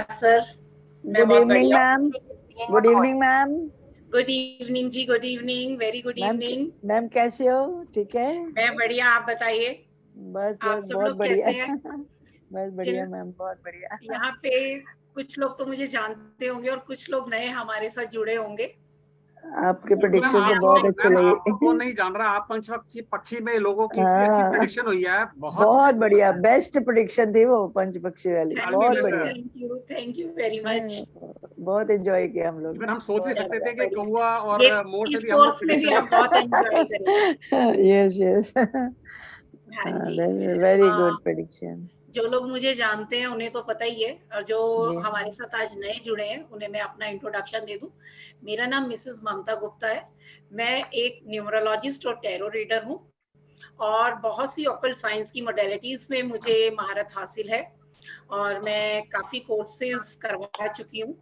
Sir. मैं good बहुत evening बढ़िया ma'am. Good evening ma'am. Good evening जी, good evening, very good ma'am evening. Ma'am कैसे हो? ठीक है, मैं बढ़िया, आप बताइए। बस आप बस सब बहुत लोग बढ़िया। कैसे हैं? बस बढ़िया जिन मैम, बहुत बढ़िया। यहाँ पे कुछ लोग तो मुझे जानते होंगे और कुछ लोग नए हमारे साथ जुड़े होंगे। आपके तो मैम प्रेडिक्शन तो मैं आपको, बहुत आपसे अच्छे मैम लगे। आपको कौन नहीं जान रहा, आप पंच पक्षी में लोगों की इतनी अच्छी हाँ, प्रेडिक्शन हुई है, बहुत बहुत बढ़िया, बेस्ट प्रेडिक्शन थी वो पंच पक्षी वाली, बहुत बढ़िया। Thank you very much. बहुत एंजॉय किया हम लोग इवन ने, हम सोच नहीं बहुत सकते थे बढ़िया। कि कौवा और ये मोर से इस भी हम लोग कोर्स में भी प्रेडिक्शन आप बहुत एंजॉय करेंगे। Yes yes. हाँ जी। वेरी आ, गुड प्रेडिक्शन। जो लोग मुझे जानते हैं उन्हें तो पता ही है, और जो जी हमारे साथ आज नए जुड़े हैं उन्हें मैं अपना इंट्रोडक्शन दे दूं। मेरा नाम मिसेस ममता गुप्ता है। मैं एक न्यूमरोलॉजिस्ट और टैरो रीडर हूं, और बहुत सी ऑकल्ट साइंस की मोडेलिटीज में मुझे महारत हासिल है, और मैं काफी कोर्सेज करवा चुकी हूँ।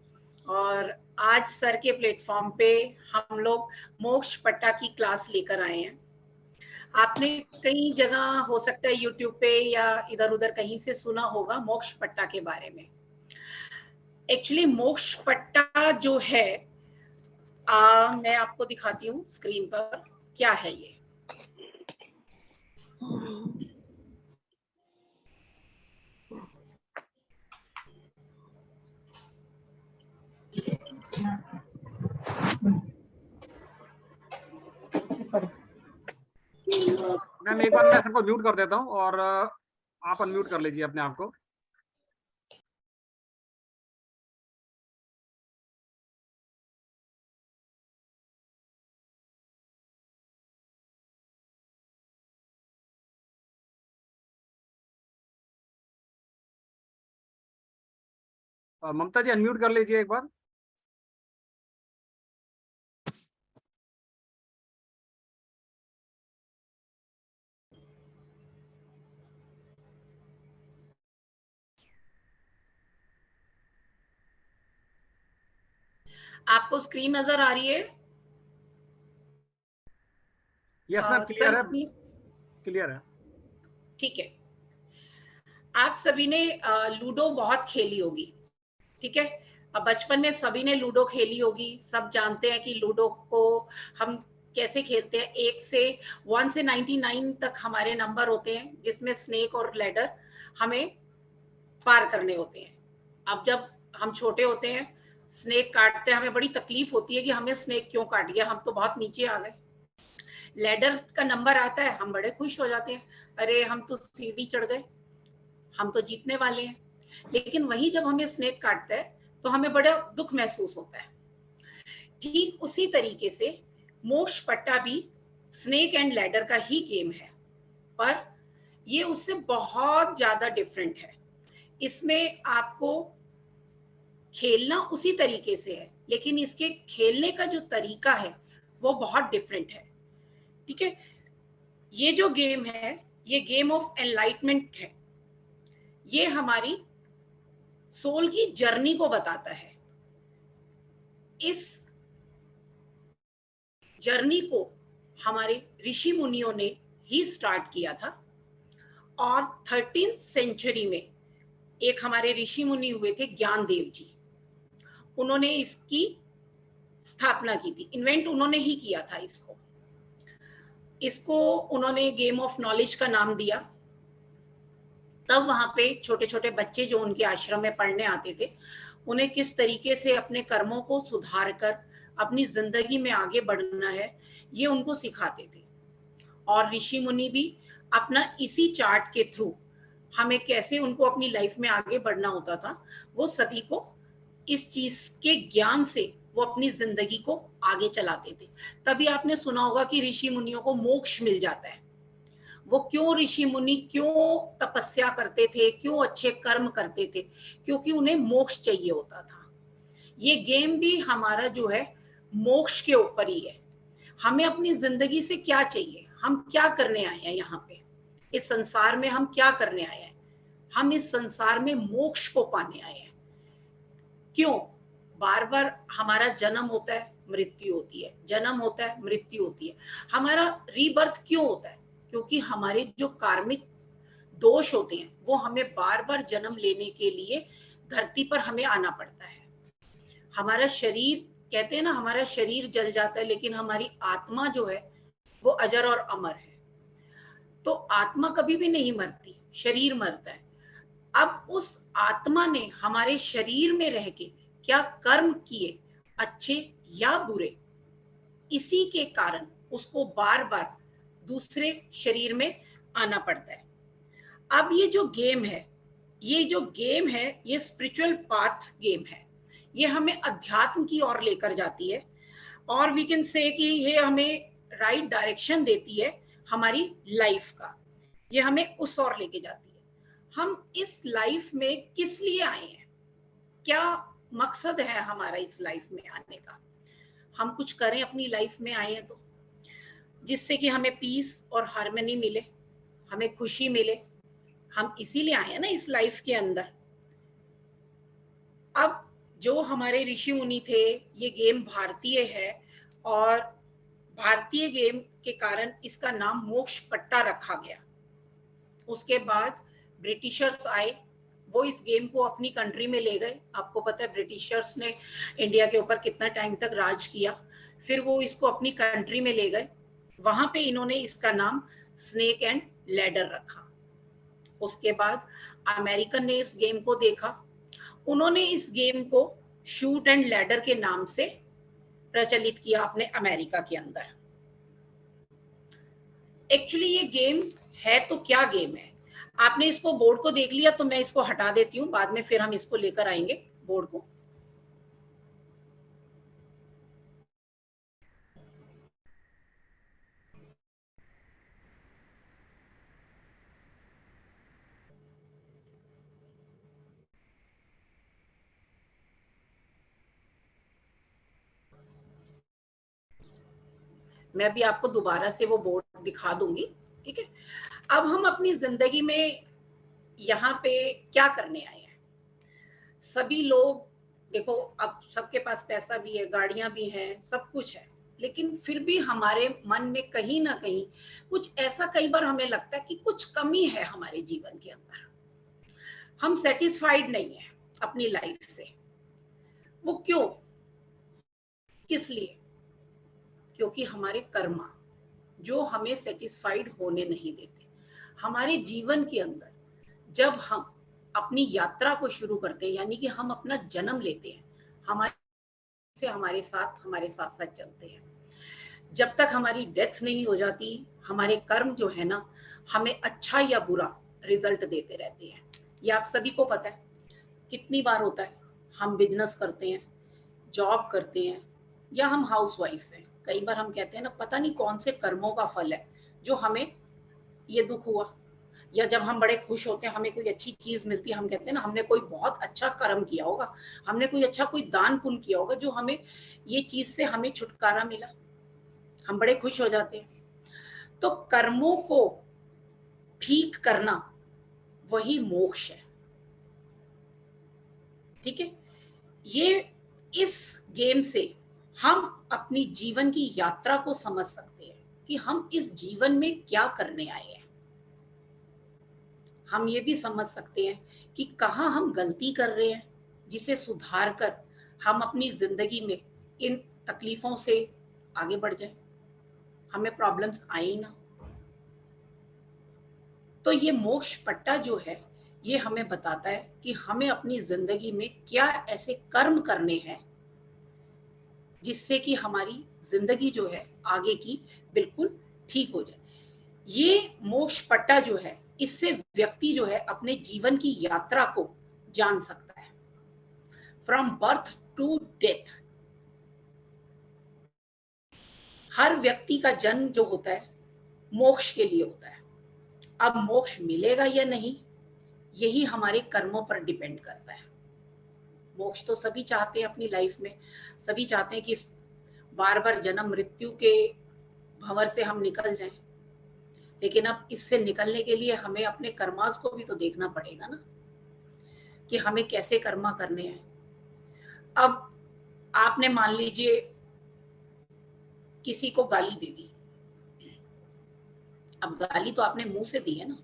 और आज सर के प्लेटफॉर्म पे हम लोग मोक्ष पट्टा की क्लास लेकर आए हैं। आपने कई जगह हो सकता है यूट्यूब पे या इधर उधर कहीं से सुना होगा मोक्ष पट्टा के बारे में। एक्चुअली मोक्ष पट्टा जो है, मैं आपको दिखाती हूँ स्क्रीन पर क्या है ये। मैम एक बार मैं सबको म्यूट कर देता हूँ और आप अनम्यूट कर लीजिए अपने आप को। ममता जी अनम्यूट कर लीजिए एक बार। आपको स्क्रीन नजर आ रही है? यस मैम, सर क्लियर है, स्क्रीन क्लियर है। ठीक है। आप सभी ने लूडो बहुत खेली होगी, ठीक है। अब बचपन में सभी ने लूडो खेली होगी, सब जानते हैं कि लूडो को हम कैसे खेलते हैं। 1 से 99 तक हमारे नंबर होते हैं, जिसमें स्नेक और लैडर हमें पार करने होते हैं। अब जब हम छोटे होते हैं, स्नेक काटते हैं, हमें बड़ी तकलीफ होती है कि हमें स्नेक क्यों काट गया, हम तो बहुत नीचे आ गए। लैडर का नंबर आता है, हम बड़े खुश हो जाते हैं, अरे हम तो सीढ़ी चढ़ गए, हम तो जीतने वाले हैं। लेकिन वही जब हमें स्नेक काटता है तो हमें बड़ा दुख महसूस होता है। ठीक उसी तरीके से मोक्ष पट्टा भी स्नेक एंड लैडर का ही गेम है, पर ये उससे बहुत ज्यादा डिफरेंट है। इसमें आपको खेलना उसी तरीके से है, लेकिन इसके खेलने का जो तरीका है वो बहुत डिफरेंट है, ठीक है। ये जो गेम है, ये गेम ऑफ एनलाइटमेंट है। ये हमारी सोल की जर्नी को बताता है। इस जर्नी को हमारे ऋषि मुनियों ने ही स्टार्ट किया था, और 13th सेंचुरी में एक हमारे ऋषि मुनि हुए थे ज्ञानदेव जी, उन्होंने इसकी स्थापना की थी। इन्वेंट उन्होंने ही किया था इसको। इसको उन्होंने गेम ऑफ नॉलेज का नाम दिया। तब वहां पे छोटे छोटे बच्चे जो उनके आश्रम में पढ़ने आते थे, उन्हें किस तरीके से अपने कर्मों को सुधार कर अपनी जिंदगी में आगे बढ़ना है, ये उनको सिखाते थे। और ऋषि मुनि भी अपना इसी चार्ट के थ्रू हमें कैसे उनको अपनी लाइफ में आगे बढ़ना होता था, वो सभी को इस चीज के ज्ञान से वो अपनी जिंदगी को आगे चलाते थे। तभी आपने सुना होगा कि ऋषि मुनियों को मोक्ष मिल जाता है। वो क्यों ऋषि मुनि क्यों तपस्या करते थे, क्यों अच्छे कर्म करते थे? क्योंकि उन्हें मोक्ष चाहिए होता था। ये गेम भी हमारा जो है मोक्ष के ऊपर ही है। हमें अपनी जिंदगी से क्या चाहिए, हम क्या करने आए हैं यहाँ पे, इस संसार में हम क्या करने आए हैं? हम इस संसार में मोक्ष को पाने आए हैं। क्यों बार बार हमारा जन्म होता है, मृत्यु होती है, जन्म होता है, मृत्यु होती है। हमारा रीबर्थ क्यों होता है? क्योंकि हमारे जो कार्मिक दोष होते हैं वो हमें बार बार जन्म लेने के लिए धरती पर हमें आना पड़ता है। हमारा शरीर, कहते हैं ना, हमारा शरीर जल जाता है लेकिन हमारी आत्मा जो है वो अजर और अमर है। तो आत्मा कभी भी नहीं मरती, शरीर मरता है। अब उस आत्मा ने हमारे शरीर में रह के क्या कर्म किए, अच्छे या बुरे, इसी के कारण उसको बार बार दूसरे शरीर में आना पड़ता है। अब ये जो गेम है, ये स्पिरिचुअल पाथ गेम है। ये हमें अध्यात्म की ओर लेकर जाती है और वी कैन से कि ये हमें राइट डायरेक्शन देती है हमारी लाइफ का। ये हमें उस ओर लेके जाती है। हम इस लाइफ में किस लिए आए हैं, क्या मकसद है हमारा इस लाइफ में आने का। हम कुछ करें अपनी लाइफ में आए हैं तो, जिससे कि हमें पीस और हार्मनी मिले, हमें खुशी मिले। हम इसीलिए आए हैं ना इस लाइफ के अंदर। अब जो हमारे ऋषि मुनि थे, ये गेम भारतीय है और भारतीय गेम के कारण इसका नाम मोक्ष पट्टा रखा गया। उसके बाद ब्रिटिशर्स आए, वो इस गेम को अपनी कंट्री में ले गए। आपको पता है ब्रिटिशर्स ने इंडिया के ऊपर कितना टाइम तक राज किया, फिर वो इसको अपनी कंट्री में ले गए। वहां पे इन्होंने इसका नाम स्नेक एंड लैडर रखा। उसके बाद अमेरिकन ने इस गेम को देखा, उन्होंने इस गेम को शूट एंड लैडर के नाम से प्रचलित किया अपने अमेरिका के अंदर। एक्चुअली ये गेम है तो क्या गेम है, आपने इसको बोर्ड को देख लिया तो मैं इसको हटा देती हूँ, बाद में फिर हम इसको लेकर आएंगे बोर्ड को। मैं अभी आपको दोबारा से वो बोर्ड दिखा दूंगी, ठीक है। अब हम अपनी जिंदगी में यहाँ पे क्या करने आए हैं। सभी लोग देखो, अब सबके पास पैसा भी है, गाड़ियां भी हैं, सब कुछ है, लेकिन फिर भी हमारे मन में कहीं ना कहीं कुछ ऐसा कई बार हमें लगता है कि कुछ कमी है हमारे जीवन के अंदर। हम सेटिस्फाइड नहीं है अपनी लाइफ से। वो क्यों, किस लिए? क्योंकि हमारे कर्म जो हमें सेटिस्फाइड होने नहीं देते। हमारे जीवन के अंदर जब हम अपनी यात्रा को शुरू करते हैं, यानी कि हम अपना जन्म लेते हैं, हमारे साथ साथ चलते हैं। जब तक हमारी डेथ नहीं हो जाती, हमारे कर्म जो है ना, हमें अच्छा या बुरा रिजल्ट देते रहते हैं। ये आप सभी को पता है। कितनी बार होता है हम बिजनेस करते हैं, जॉब करते हैं, या हम हाउसवाइफ हैं, कई बार हम कहते हैं ना, पता नहीं कौन से कर्मों का फल है जो हमें ये दुख हुआ। या जब हम बड़े खुश होते हैं, हमें कोई अच्छी चीज मिलती है, हम कहते हैं ना, हमने कोई बहुत अच्छा कर्म किया होगा, हमने कोई दान पुण्य किया होगा जो हमें ये चीज से हमें छुटकारा मिला, हम बड़े खुश हो जाते हैं। तो कर्मों को ठीक करना वही मोक्ष है, ठीक है। ये इस गेम से हम अपनी जीवन की यात्रा को समझ सकते हैं कि हम इस जीवन में क्या करने आए हैं। हम ये भी समझ सकते हैं कि कहाँ हम गलती कर रहे हैं, जिसे सुधार कर हम अपनी जिंदगी में इन तकलीफों से आगे बढ़ जाएं, हमें प्रॉब्लम्स आए ना। तो ये मोक्ष पट्टा जो है, ये हमें बताता है कि हमें अपनी जिंदगी में क्या ऐसे कर्म करने हैं जिससे कि हमारी जिंदगी जो है आगे की बिल्कुल ठीक हो जाए। ये मोक्ष पट्टा जो है, इससे व्यक्ति जो है अपने जीवन की यात्रा को जान सकता है, फ्रॉम बर्थ टू डेथ। हर व्यक्ति का जन्म जो होता है मोक्ष के लिए होता है। अब मोक्ष मिलेगा या नहीं, यही हमारे कर्मों पर डिपेंड करता है। मोक्ष तो सभी चाहते हैं अपनी लाइफ में, सभी चाहते हैं कि बार बार जन्म मृत्यु के भंवर से हम निकल जाएं, लेकिन अब इससे निकलने के लिए हमें अपने कर्मास को भी तो देखना पड़ेगा ना, कि हमें कैसे कर्मा करने हैं। अब आपने मान लीजिए किसी को गाली दे दी, अब गाली तो आपने मुंह से दी है ना,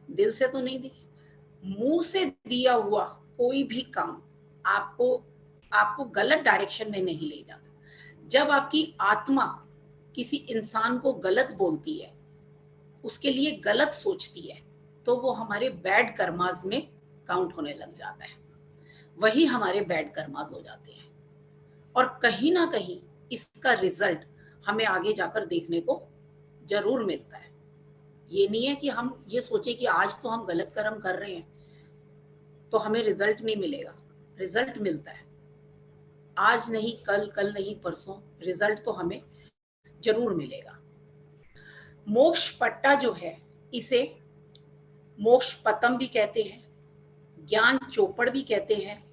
दिल से तो नहीं दी। मुंह से दिया हुआ कोई भी काम आपको गलत डायरेक्शन में नहीं ले जाता। जब आपकी आत्मा किसी इंसान को गलत बोलती है, उसके लिए गलत सोचती है, तो वो हमारे बैड कर्मास में काउंट होने लग जाता है, वही हमारे बैड कर्मास हो जाते हैं। और कहीं ना कहीं इसका रिजल्ट हमें आगे जाकर देखने को जरूर मिलता है। ये नहीं है कि हम ये सोचे कि आज तो हम गलत कर्म कर रहे हैं तो हमें रिजल्ट नहीं मिलेगा। रिजल्ट मिलता है, आज नहीं कल, कल नहीं परसों, रिजल्ट तो हमें जरूर मिलेगा। मोक्ष पट्टा जो है, इसे मोक्ष पतम भी कहते हैं, ज्ञान चौपड़ भी कहते हैं,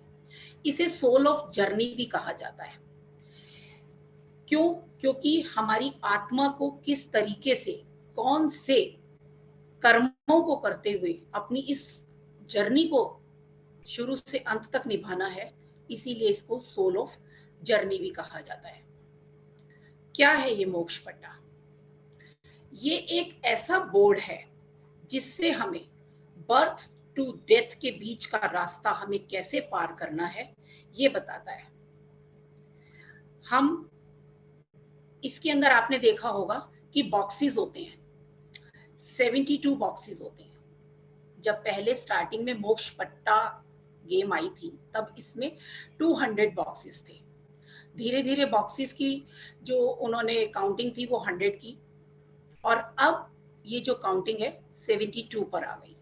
इसे सोल ऑफ जर्नी भी कहा जाता है। क्यों? क्योंकि हमारी आत्मा को किस तरीके से, कौन से कर्मों को करते हुए अपनी इस जर्नी को शुरू से अंत तक निभाना है, इसीलिए इसको सोल ऑफ जर्नी भी कहा जाता है। क्या है ये मोक्ष पट्टा? ये एक ऐसा बोर्ड है जिससे हमें बर्थ टू डेथ के बीच का रास्ता हमें कैसे पार करना है, ये बताता है। हम इसके अंदर आपने देखा होगा कि बॉक्सेस होते हैं, 72 बॉक्सेस होते हैं। जब पहले स्टार्टिंग में मोक्ष पट्टा गेम आई थी तब इसमें 200 बॉक्सेस थे। धीरे धीरे बॉक्सेस की जो उन्होंने काउंटिंग थी वो 100 की, और अब ये जो काउंटिंग है 72 पर आ गई।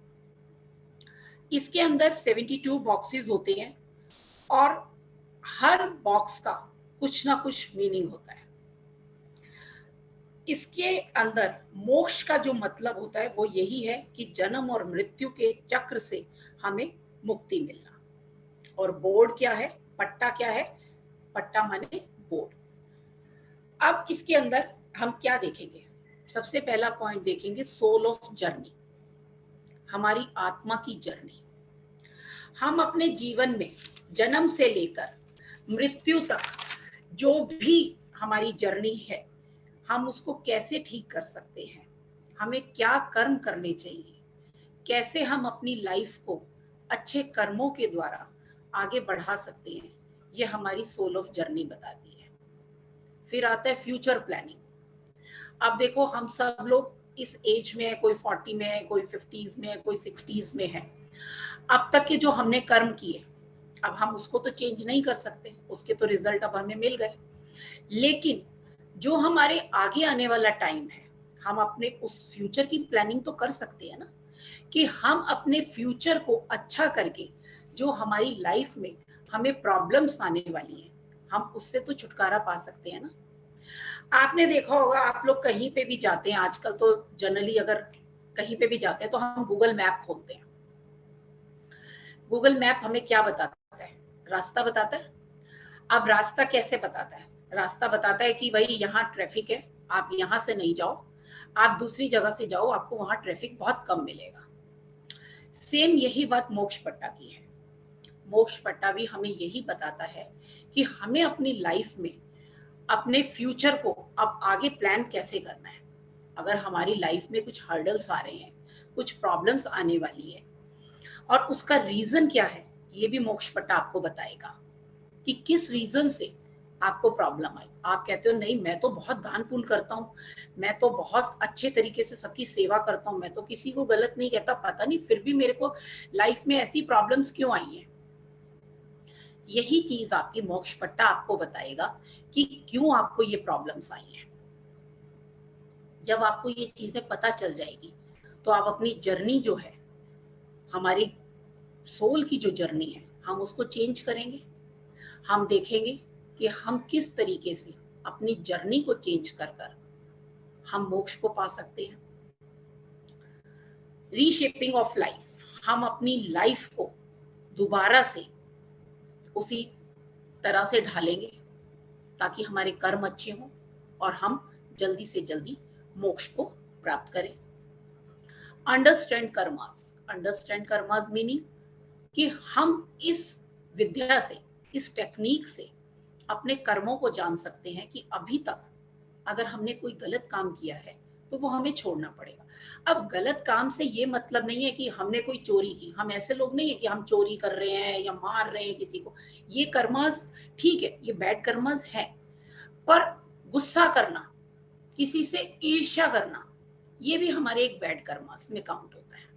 इसके अंदर 72 बॉक्सेस होते हैं और हर बॉक्स का कुछ ना कुछ मीनिंग होता है। इसके अंदर मोक्ष का जो मतलब होता है वो यही है कि जन्म और मृत्यु के चक्र से हमें मुक्ति मिलना। और बोर्ड क्या है, पट्टा क्या है? पट्टा माने बोर्ड। अब इसके अंदर हम क्या देखेंगे? सबसे पहला पॉइंट देखेंगे सोल ऑफ जर्नी, हमारी आत्मा की जर्नी। हम अपने जीवन में जन्म से लेकर मृत्यु तक जो भी हमारी जर्नी है, हम उसको कैसे ठीक कर सकते हैं, हमें क्या कर्म करने चाहिए, कैसे हम अपनी लाइफ को अच्छे कर्मों के द्वारा आगे बढ़ा सकते हैं, ये हमारी सोल ऑफ जर्नी बताती है। फिर आता है फ्यूचर प्लानिंग। अब देखो, हम सब लोग इस एज में है, कोई 40 में है, कोई 50s में है, कोई 60s में है। अब तक के जो हमने कर्म किए, अब हम उसको तो चेंज नहीं कर सकते, उसके तो रिजल्ट अब हमें मिल गए। लेकिन जो हमारे आगे आने वाला टाइम है, हम अपने उस फ्यूचर की प्लानिंग तो कर सकते हैं ना, कि हम अपने फ्यूचर को अच्छा करके जो हमारी लाइफ में हमें प्रॉब्लम्स आने वाली है, हम उससे तो छुटकारा पा सकते हैं ना। आपने देखा होगा, आप लोग कहीं पे भी जाते हैं आजकल, तो जनरली अगर कहीं पे भी जाते हैं तो हम गूगल मैप खोलते हैं। गूगल मैप हमें क्या बताता है? रास्ता बताता है। अब रास्ता कैसे बताता है? रास्ता बताता है कि भाई यहाँ ट्रैफिक है, आप यहाँ से नहीं जाओ, आप दूसरी जगह से जाओ, आपको वहां ट्रैफिक बहुत कम मिलेगा। सेम यही बात मोक्ष पट्टा की है। मोक्ष पट्टा भी हमें यही बताता है कि हमें अपनी लाइफ में अपने फ्यूचर को अब आगे प्लान कैसे करना है। अगर हमारी लाइफ में कुछ हर्डल्स आ रहे हैं, कुछ प्रॉब्लम्स आने वाली है, और उसका रीजन क्या है, ये भी मोक्ष पट्टा आपको बताएगा कि किस रीजन से आपको प्रॉब्लम आई। आप कहते हो नहीं, मैं तो बहुत दान पुण्य करता हूँ, मैं तो बहुत अच्छे तरीके से सबकी सेवा करता हूँ, मैं तो किसी को गलत नहीं कहता, पता नहीं फिर भी मेरे को लाइफ में ऐसी प्रॉब्लम्स क्यों आई हैं। यही चीज आपकी मोक्ष पट्टा आपको बताएगा कि क्यों आपको ये प्रॉब्लम्स आई हैं। जब आपको ये चीजें पता चल जाएगी तो आप अपनी जर्नी जो है, हमारी सोल की जो जर्नी है, हम उसको चेंज करेंगे। हम देखेंगे कि हम किस तरीके से अपनी जर्नी को चेंज कर कर हम मोक्ष को पा सकते हैं। रीशेपिंग ऑफ लाइफ, हम अपनी लाइफ को दोबारा से उसी तरह से ढालेंगे ताकि हमारे कर्म अच्छे हों और हम जल्दी से जल्दी मोक्ष को प्राप्त करें। Understand karmas, understand karmas meaning कि हम इस विद्या से, इस टेक्निक से अपने कर्मों को जान सकते हैं कि अभी तक अगर हमने कोई गलत काम किया है तो वो हमें छोड़ना पड़ेगा। अब गलत काम से ये मतलब नहीं है कि हमने कोई चोरी की, हम ऐसे लोग नहीं है कि हम चोरी कर रहे हैं या मार रहे हैं किसी को, ये कर्मास ठीक है, ये बैड कर्मास है। पर गुस्सा करना, किसी से ईर्ष्या करना, ये भी हमारे एक बैड कर्मास में काउंट होता है।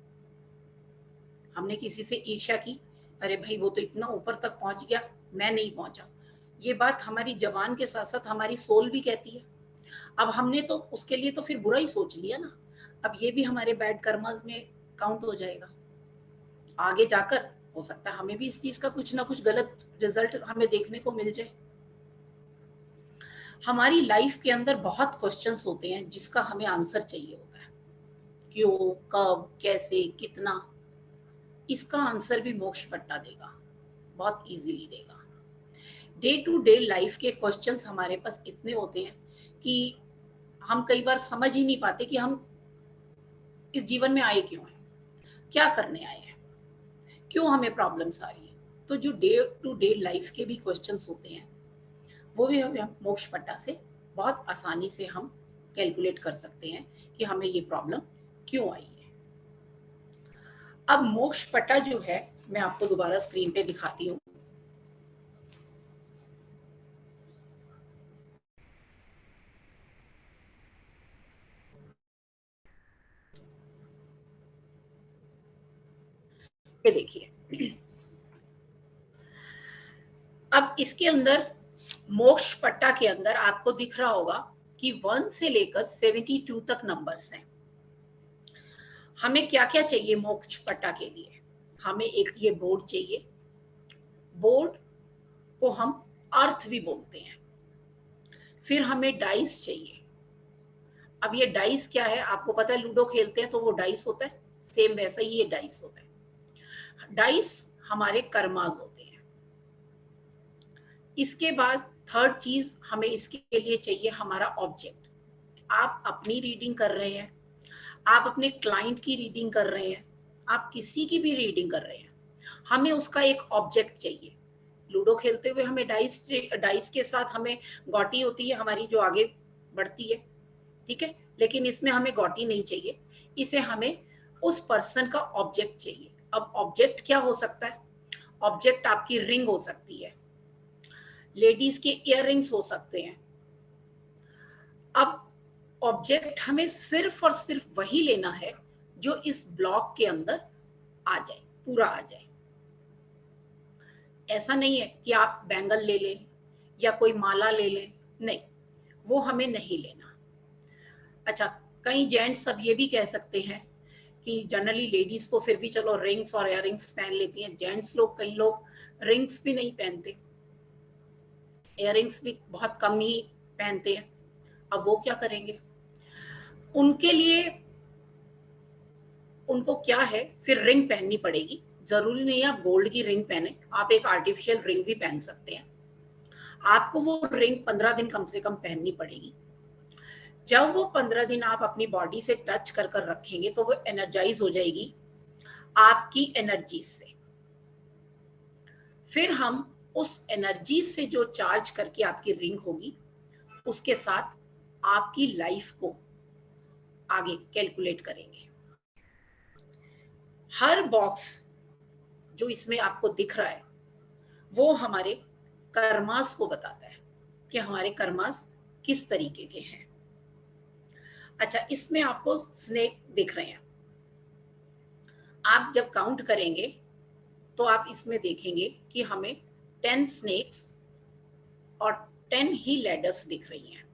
हमने किसी से ईर्ष्या की, अरे भाई वो तो इतना ऊपर तक पहुंच गया, मैं नहीं पहुंचा, ये बात हमारी जबान के साथ साथ हमारी सोल भी कहती है। अब हमने तो उसके लिए तो फिर बुरा ही सोच लिया ना, अब ये भी हमारे बैड कर्मास में काउंट हो जाएगा। आगे जाकर हो सकता है हमें भी इस चीज का कुछ ना कुछ गलत रिजल्ट हमें देखने को मिल जाए। हमारी लाइफ के अंदर बहुत क्वेश्चंस होते हैं जिसका हमें आंसर चाहिए होता है, क्यों, कब, कैसे, कितना। इसका आंसर भी मोक्ष पट्टा देगा, बहुत इजीली देगा। डे टू डे लाइफ के क्वेश्चंस हमारे पास इतने होते हैं कि हम कई बार समझ ही नहीं पाते कि हम इस जीवन में आए क्यों हैं, क्या करने आए हैं, क्यों हमें प्रॉब्लम्स आ रही है। तो जो डे टू डे लाइफ के भी क्वेश्चंस होते हैं वो भी हमें मोक्ष पट्टा से बहुत आसानी से हम कैलकुलेट कर सकते हैं कि हमें ये प्रॉब्लम क्यों आई है। अब मोक्ष पट्टा जो है मैं आपको दोबारा स्क्रीन पे दिखाती हूँ। ये देखिए, अब इसके अंदर मोक्ष पट्टा के अंदर आपको दिख रहा होगा कि 1 से लेकर 72 तक नंबर्स हैं। हमें क्या क्या चाहिए मोक्ष पट्टा के लिए? हमें एक ये बोर्ड चाहिए, बोर्ड को हम अर्थ भी बोलते हैं। फिर हमें डाइस चाहिए। अब ये डाइस क्या है, आपको पता है लूडो खेलते हैं तो वो डाइस होता है, सेम वैसा ही ये डाइस होता है। डाइस हमारे कर्मास होते हैं। इसके बाद थर्ड चीज हमें इसके लिए चाहिए हमारा ऑब्जेक्ट। आप अपनी रीडिंग कर रहे हैं, आप अपने क्लाइंट की रीडिंग कर रहे हैं, आप किसी की भी रीडिंग कर रहे हैं, हमें उसका एक ऑब्जेक्ट चाहिए। लूडो खेलते हुए हमें डाइस के साथ हमें गौटी होती है हमारी जो आगे बढ़ती है, ठीक है, लेकिन इसमें हमें गौटी नहीं चाहिए, इसे हमें उस पर्सन का ऑब्जेक्ट चाहिए। अब ऑब्जेक्ट क्या हो सकता है? ऑब्जेक्ट आपकी रिंग हो सकती है, लेडीज के इयररिंग्स हो सकते हैं। अब ऑब्जेक्ट हमें सिर्फ और सिर्फ वही लेना है जो इस ब्लॉक के अंदर आ जाए, पूरा आ जाए। ऐसा नहीं है कि आप बैंगल ले लें या कोई माला ले लें, नहीं, वो हमें नहीं लेना। अच्छा, कई जेंट्स अब ये भी कह सकते हैं कि जनरली लेडीज तो फिर भी चलो रिंग्स और इयररिंग्स पहन लेती हैं, जेंट्स लोग, कई लोग रिंग्स भी नहीं पहनते, इयररिंग्स भी बहुत कम ही पहनते हैं। अब वो क्या करेंगे? उनके लिए उनको क्या है, फिर रिंग पहननी पड़ेगी। जरूरी नहीं है आप गोल्ड की रिंग पहने, आप एक आर्टिफिशियल रिंग भी पहन सकते हैं। आपको वो रिंग 15 दिन कम से कम पहननी पड़ेगी। जब वो 15 दिन आप अपनी बॉडी से टच कर कर रखेंगे तो वो एनर्जाइज हो जाएगी आपकी एनर्जी से। फिर हम उस एनर्जी से जो चार्ज करके आपकी रिंग होगी उसके साथ आपकी लाइफ को आगे कैलकुलेट करेंगे। हर बॉक्स जो इसमें आपको दिख रहा है वो हमारे कर्मास को बताता है कि हमारे कर्मास किस तरीके के हैं। अच्छा, इसमें आपको स्नेक दिख रहे हैं। आप जब काउंट करेंगे तो आप इसमें देखेंगे कि हमें 10 स्नेक्स और 10 ही लैडर्स दिख रही हैं।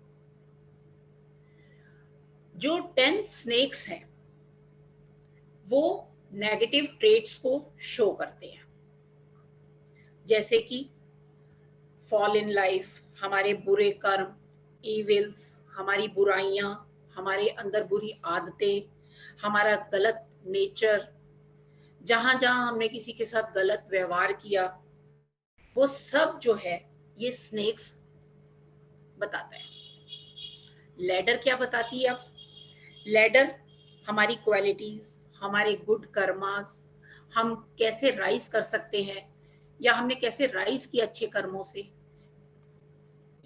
जो 10 स्नेक्स हैं वो नेगेटिव ट्रेट्स को शो करते हैं, जैसे कि फॉल इन लाइफ, हमारे बुरे कर्म, इविल्स, हमारी बुराइयां, हमारे अंदर बुरी आदतें, हमारा गलत नेचर, जहां जहां हमने किसी के साथ गलत व्यवहार किया, वो सब जो है ये स्नेक्स बताता है। लैडर क्या बताती है? अब लैडर हमारी क्वालिटीज, हमारे गुड कर्मास, हम कैसे राइज कर सकते हैं या हमने कैसे राइज किया अच्छे कर्मों से,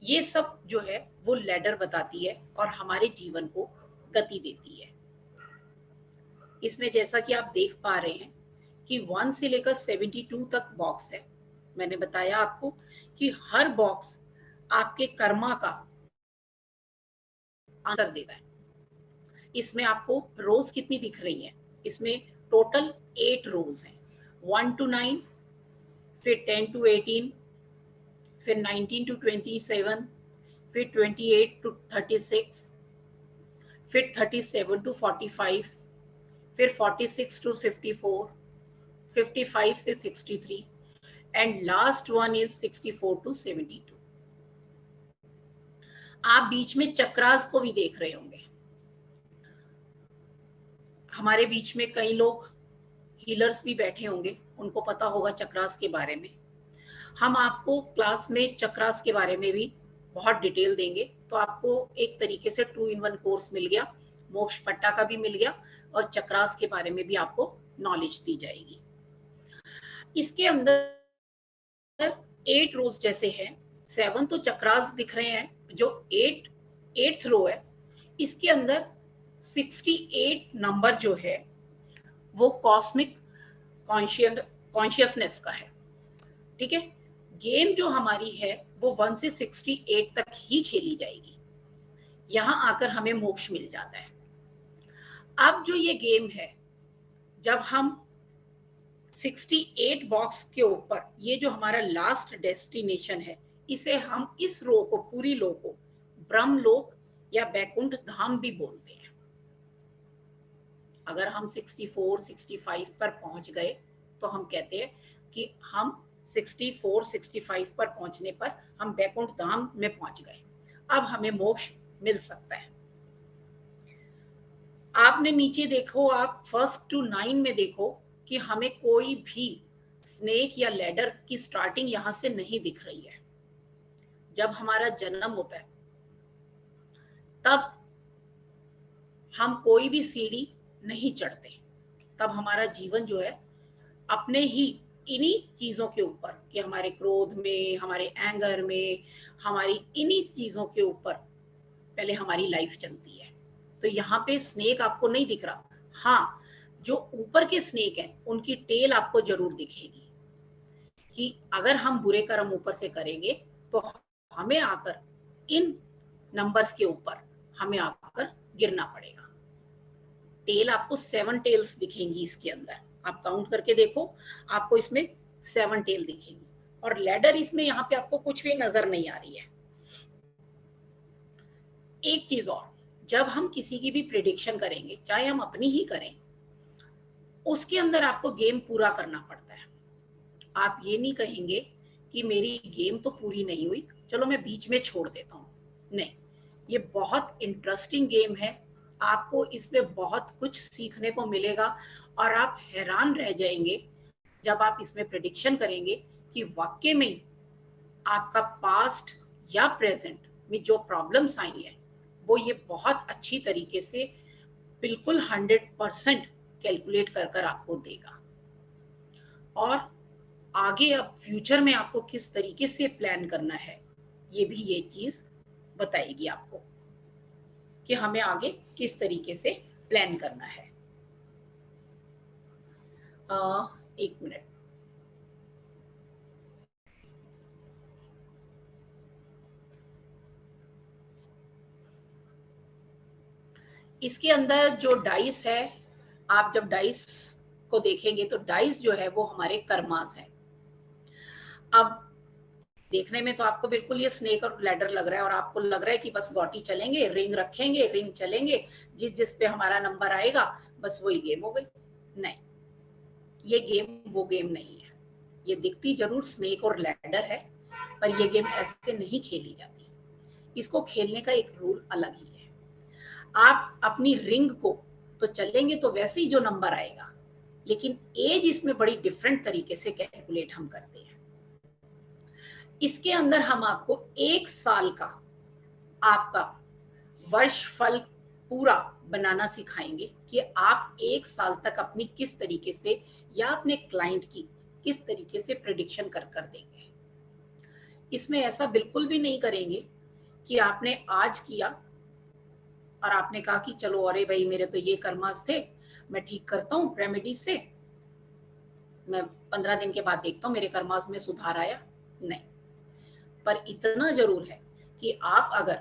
ये सब जो है वो लैडर बताती है और हमारे जीवन को गति देती है। इसमें जैसा कि आप देख पा रहे हैं कि 1 से लेकर 72 तक बॉक्स है। मैंने बताया आपको कि हर बॉक्स आपके कर्मा का आंसर देगा। इसमें आपको रोज कितनी दिख रही है? इसमें टोटल 8 रोज हैं, 1 to 9, फिर 10 to 18, फिर 19 to 27, फिर 28 to 36, फिर 37 to 45, फिर 46 to 54, 55 से 63 and last one is 64 to 72। आप बीच में चक्रास को भी देख रहे होंगे। हमारे बीच में कई लोग हीलर्स भी बैठे होंगे, उनको पता होगा चक्रास के बारे में। हम आपको क्लास में चक्रास के बारे में भी बहुत डिटेल देंगे, तो आपको एक तरीके से 2 in 1 कोर्स मिल गया, मोक्ष पट्टा का भी मिल गया और चक्रास के बारे में भी आपको नॉलेज दी जाएगी। इसके अंदर 8 रोज जैसे है, 7 तो चक्रास दिख रहे हैं, जो 8th रो है इसके अंदर 68 नंबर जो है वो कॉस्मिक कॉन्शियसनेस का है। ठीक है, गेम जो हमारी है वो 1 से 68 तक ही खेली जाएगी। यहां आकर हमें मोक्ष मिल जाता है। अब जो ये गेम है, जब हम 68 बॉक्स के ऊपर, ये जो हमारा लास्ट डेस्टिनेशन है, इसे हम इस रो को, पूरी रो को ब्रह्मलोक या बैकुंठ धाम भी बोलते हैं। अगर हम 64, 65 पर पहुंच गए तो हम कहते हैं कि हम 64, 65 पर पहुंचने पर हम बैकुंठ धाम में पहुंच गए, अब हमें मोक्ष मिल सकता है। आपने नीचे देखो, आप 1 to 9 में देखो कि हमें कोई भी स्नेक या लैडर की स्टार्टिंग यहां से नहीं दिख रही है। जब हमारा जन्म होता है तब हम कोई भी सीढ़ी नहीं चढ़ते, तब हमारा जीवन जो है अपने ही इन्हीं चीजों के ऊपर, कि हमारे क्रोध में, हमारे एंगर में, हमारी इन्हीं चीजों के ऊपर पहले हमारी लाइफ चलती है। तो यहाँ पे स्नेक आपको नहीं दिख रहा। हाँ, जो ऊपर के स्नेक हैं उनकी टेल आपको जरूर दिखेगी, कि अगर हम बुरे कर्म ऊपर से करेंगे तो हमें आकर इन नंबर्स के ऊपर हमें आकर गिरना पड़ेगा। टेल आपको 7 टेल्स दिखेंगी इसके अंदर, आप काउंट करके देखो, आपको इसमें 7 टेल दिखेंगी। और लैडर इसमें यहाँ पे आपको कुछ भी नजर नहीं आ रही है। एक चीज और, जब हम किसी की भी प्रेडिक्शन करेंगे, चाहे हम अपनी ही करें, उसके अंदर आपको गेम पूरा करना पड़ता है। आप ये नहीं कहेंगे कि मेरी गेम तो पूरी नहीं हुई, चलो मैं बीच में छोड़ देता हूँ। नहीं, ये बहुत इंटरेस्टिंग गेम है, आपको इसमें बहुत कुछ सीखने को मिलेगा और आप हैरान रह जाएंगे जब आप इसमें प्रेडिक्शन करेंगे कि वाकई में आपका पास्ट या प्रेजेंट में जो प्रॉब्लम्स आई है वो ये बहुत अच्छी तरीके से बिल्कुल 100% कैलकुलेट कर कर आपको देगा। और आगे अब फ्यूचर में आपको किस तरीके से प्लान करना है, ये भी ये चीज बताएगी आपको कि हमें आगे किस तरीके से प्लान करना है। एक मिनट, इसके अंदर जो डाइस है, आप जब डाइस को देखेंगे तो डाइस जो है वो हमारे कर्मास है। अब देखने में तो आपको बिल्कुल ये स्नेक और लैडर लग रहा है और आपको लग रहा है कि बस गोटी चलेंगे, रिंग रखेंगे, रिंग चलेंगे, जिस जिस पे हमारा नंबर आएगा बस वही गेम हो गई। नहीं, ये गेम वो गेम नहीं है। ये दिखती जरूर स्नेक और लैडर है, पर ये गेम ऐसे नहीं खेली जाती। इसको खेलने का एक रूल अलग ही है। आप अपनी रिंग को तो चलेंगे तो वैसे ही जो नंबर आएगा, लेकिन एज इसमें बड़ी डिफरेंट तरीके से कैलकुलेट हम करते हैं। इसके अंदर हम आपको 1 साल का आपका वर्ष फल पूरा बनाना सिखाएंगे कि आप 1 साल तक अपनी किस तरीके से या अपने क्लाइंट की किस तरीके से प्रेडिक्शन कर देंगे। इसमें ऐसा बिल्कुल भी नहीं करेंगे कि आपने आज किया और आपने कहा कि चलो अरे भाई मेरे तो ये कर्मास थे, मैं ठीक करता हूँ रेमेडीज से, मैं 15 दिन के बाद देखता हूँ मेरे कर्मास में सुधार आया, नहीं। पर इतना जरूर है कि आप अगर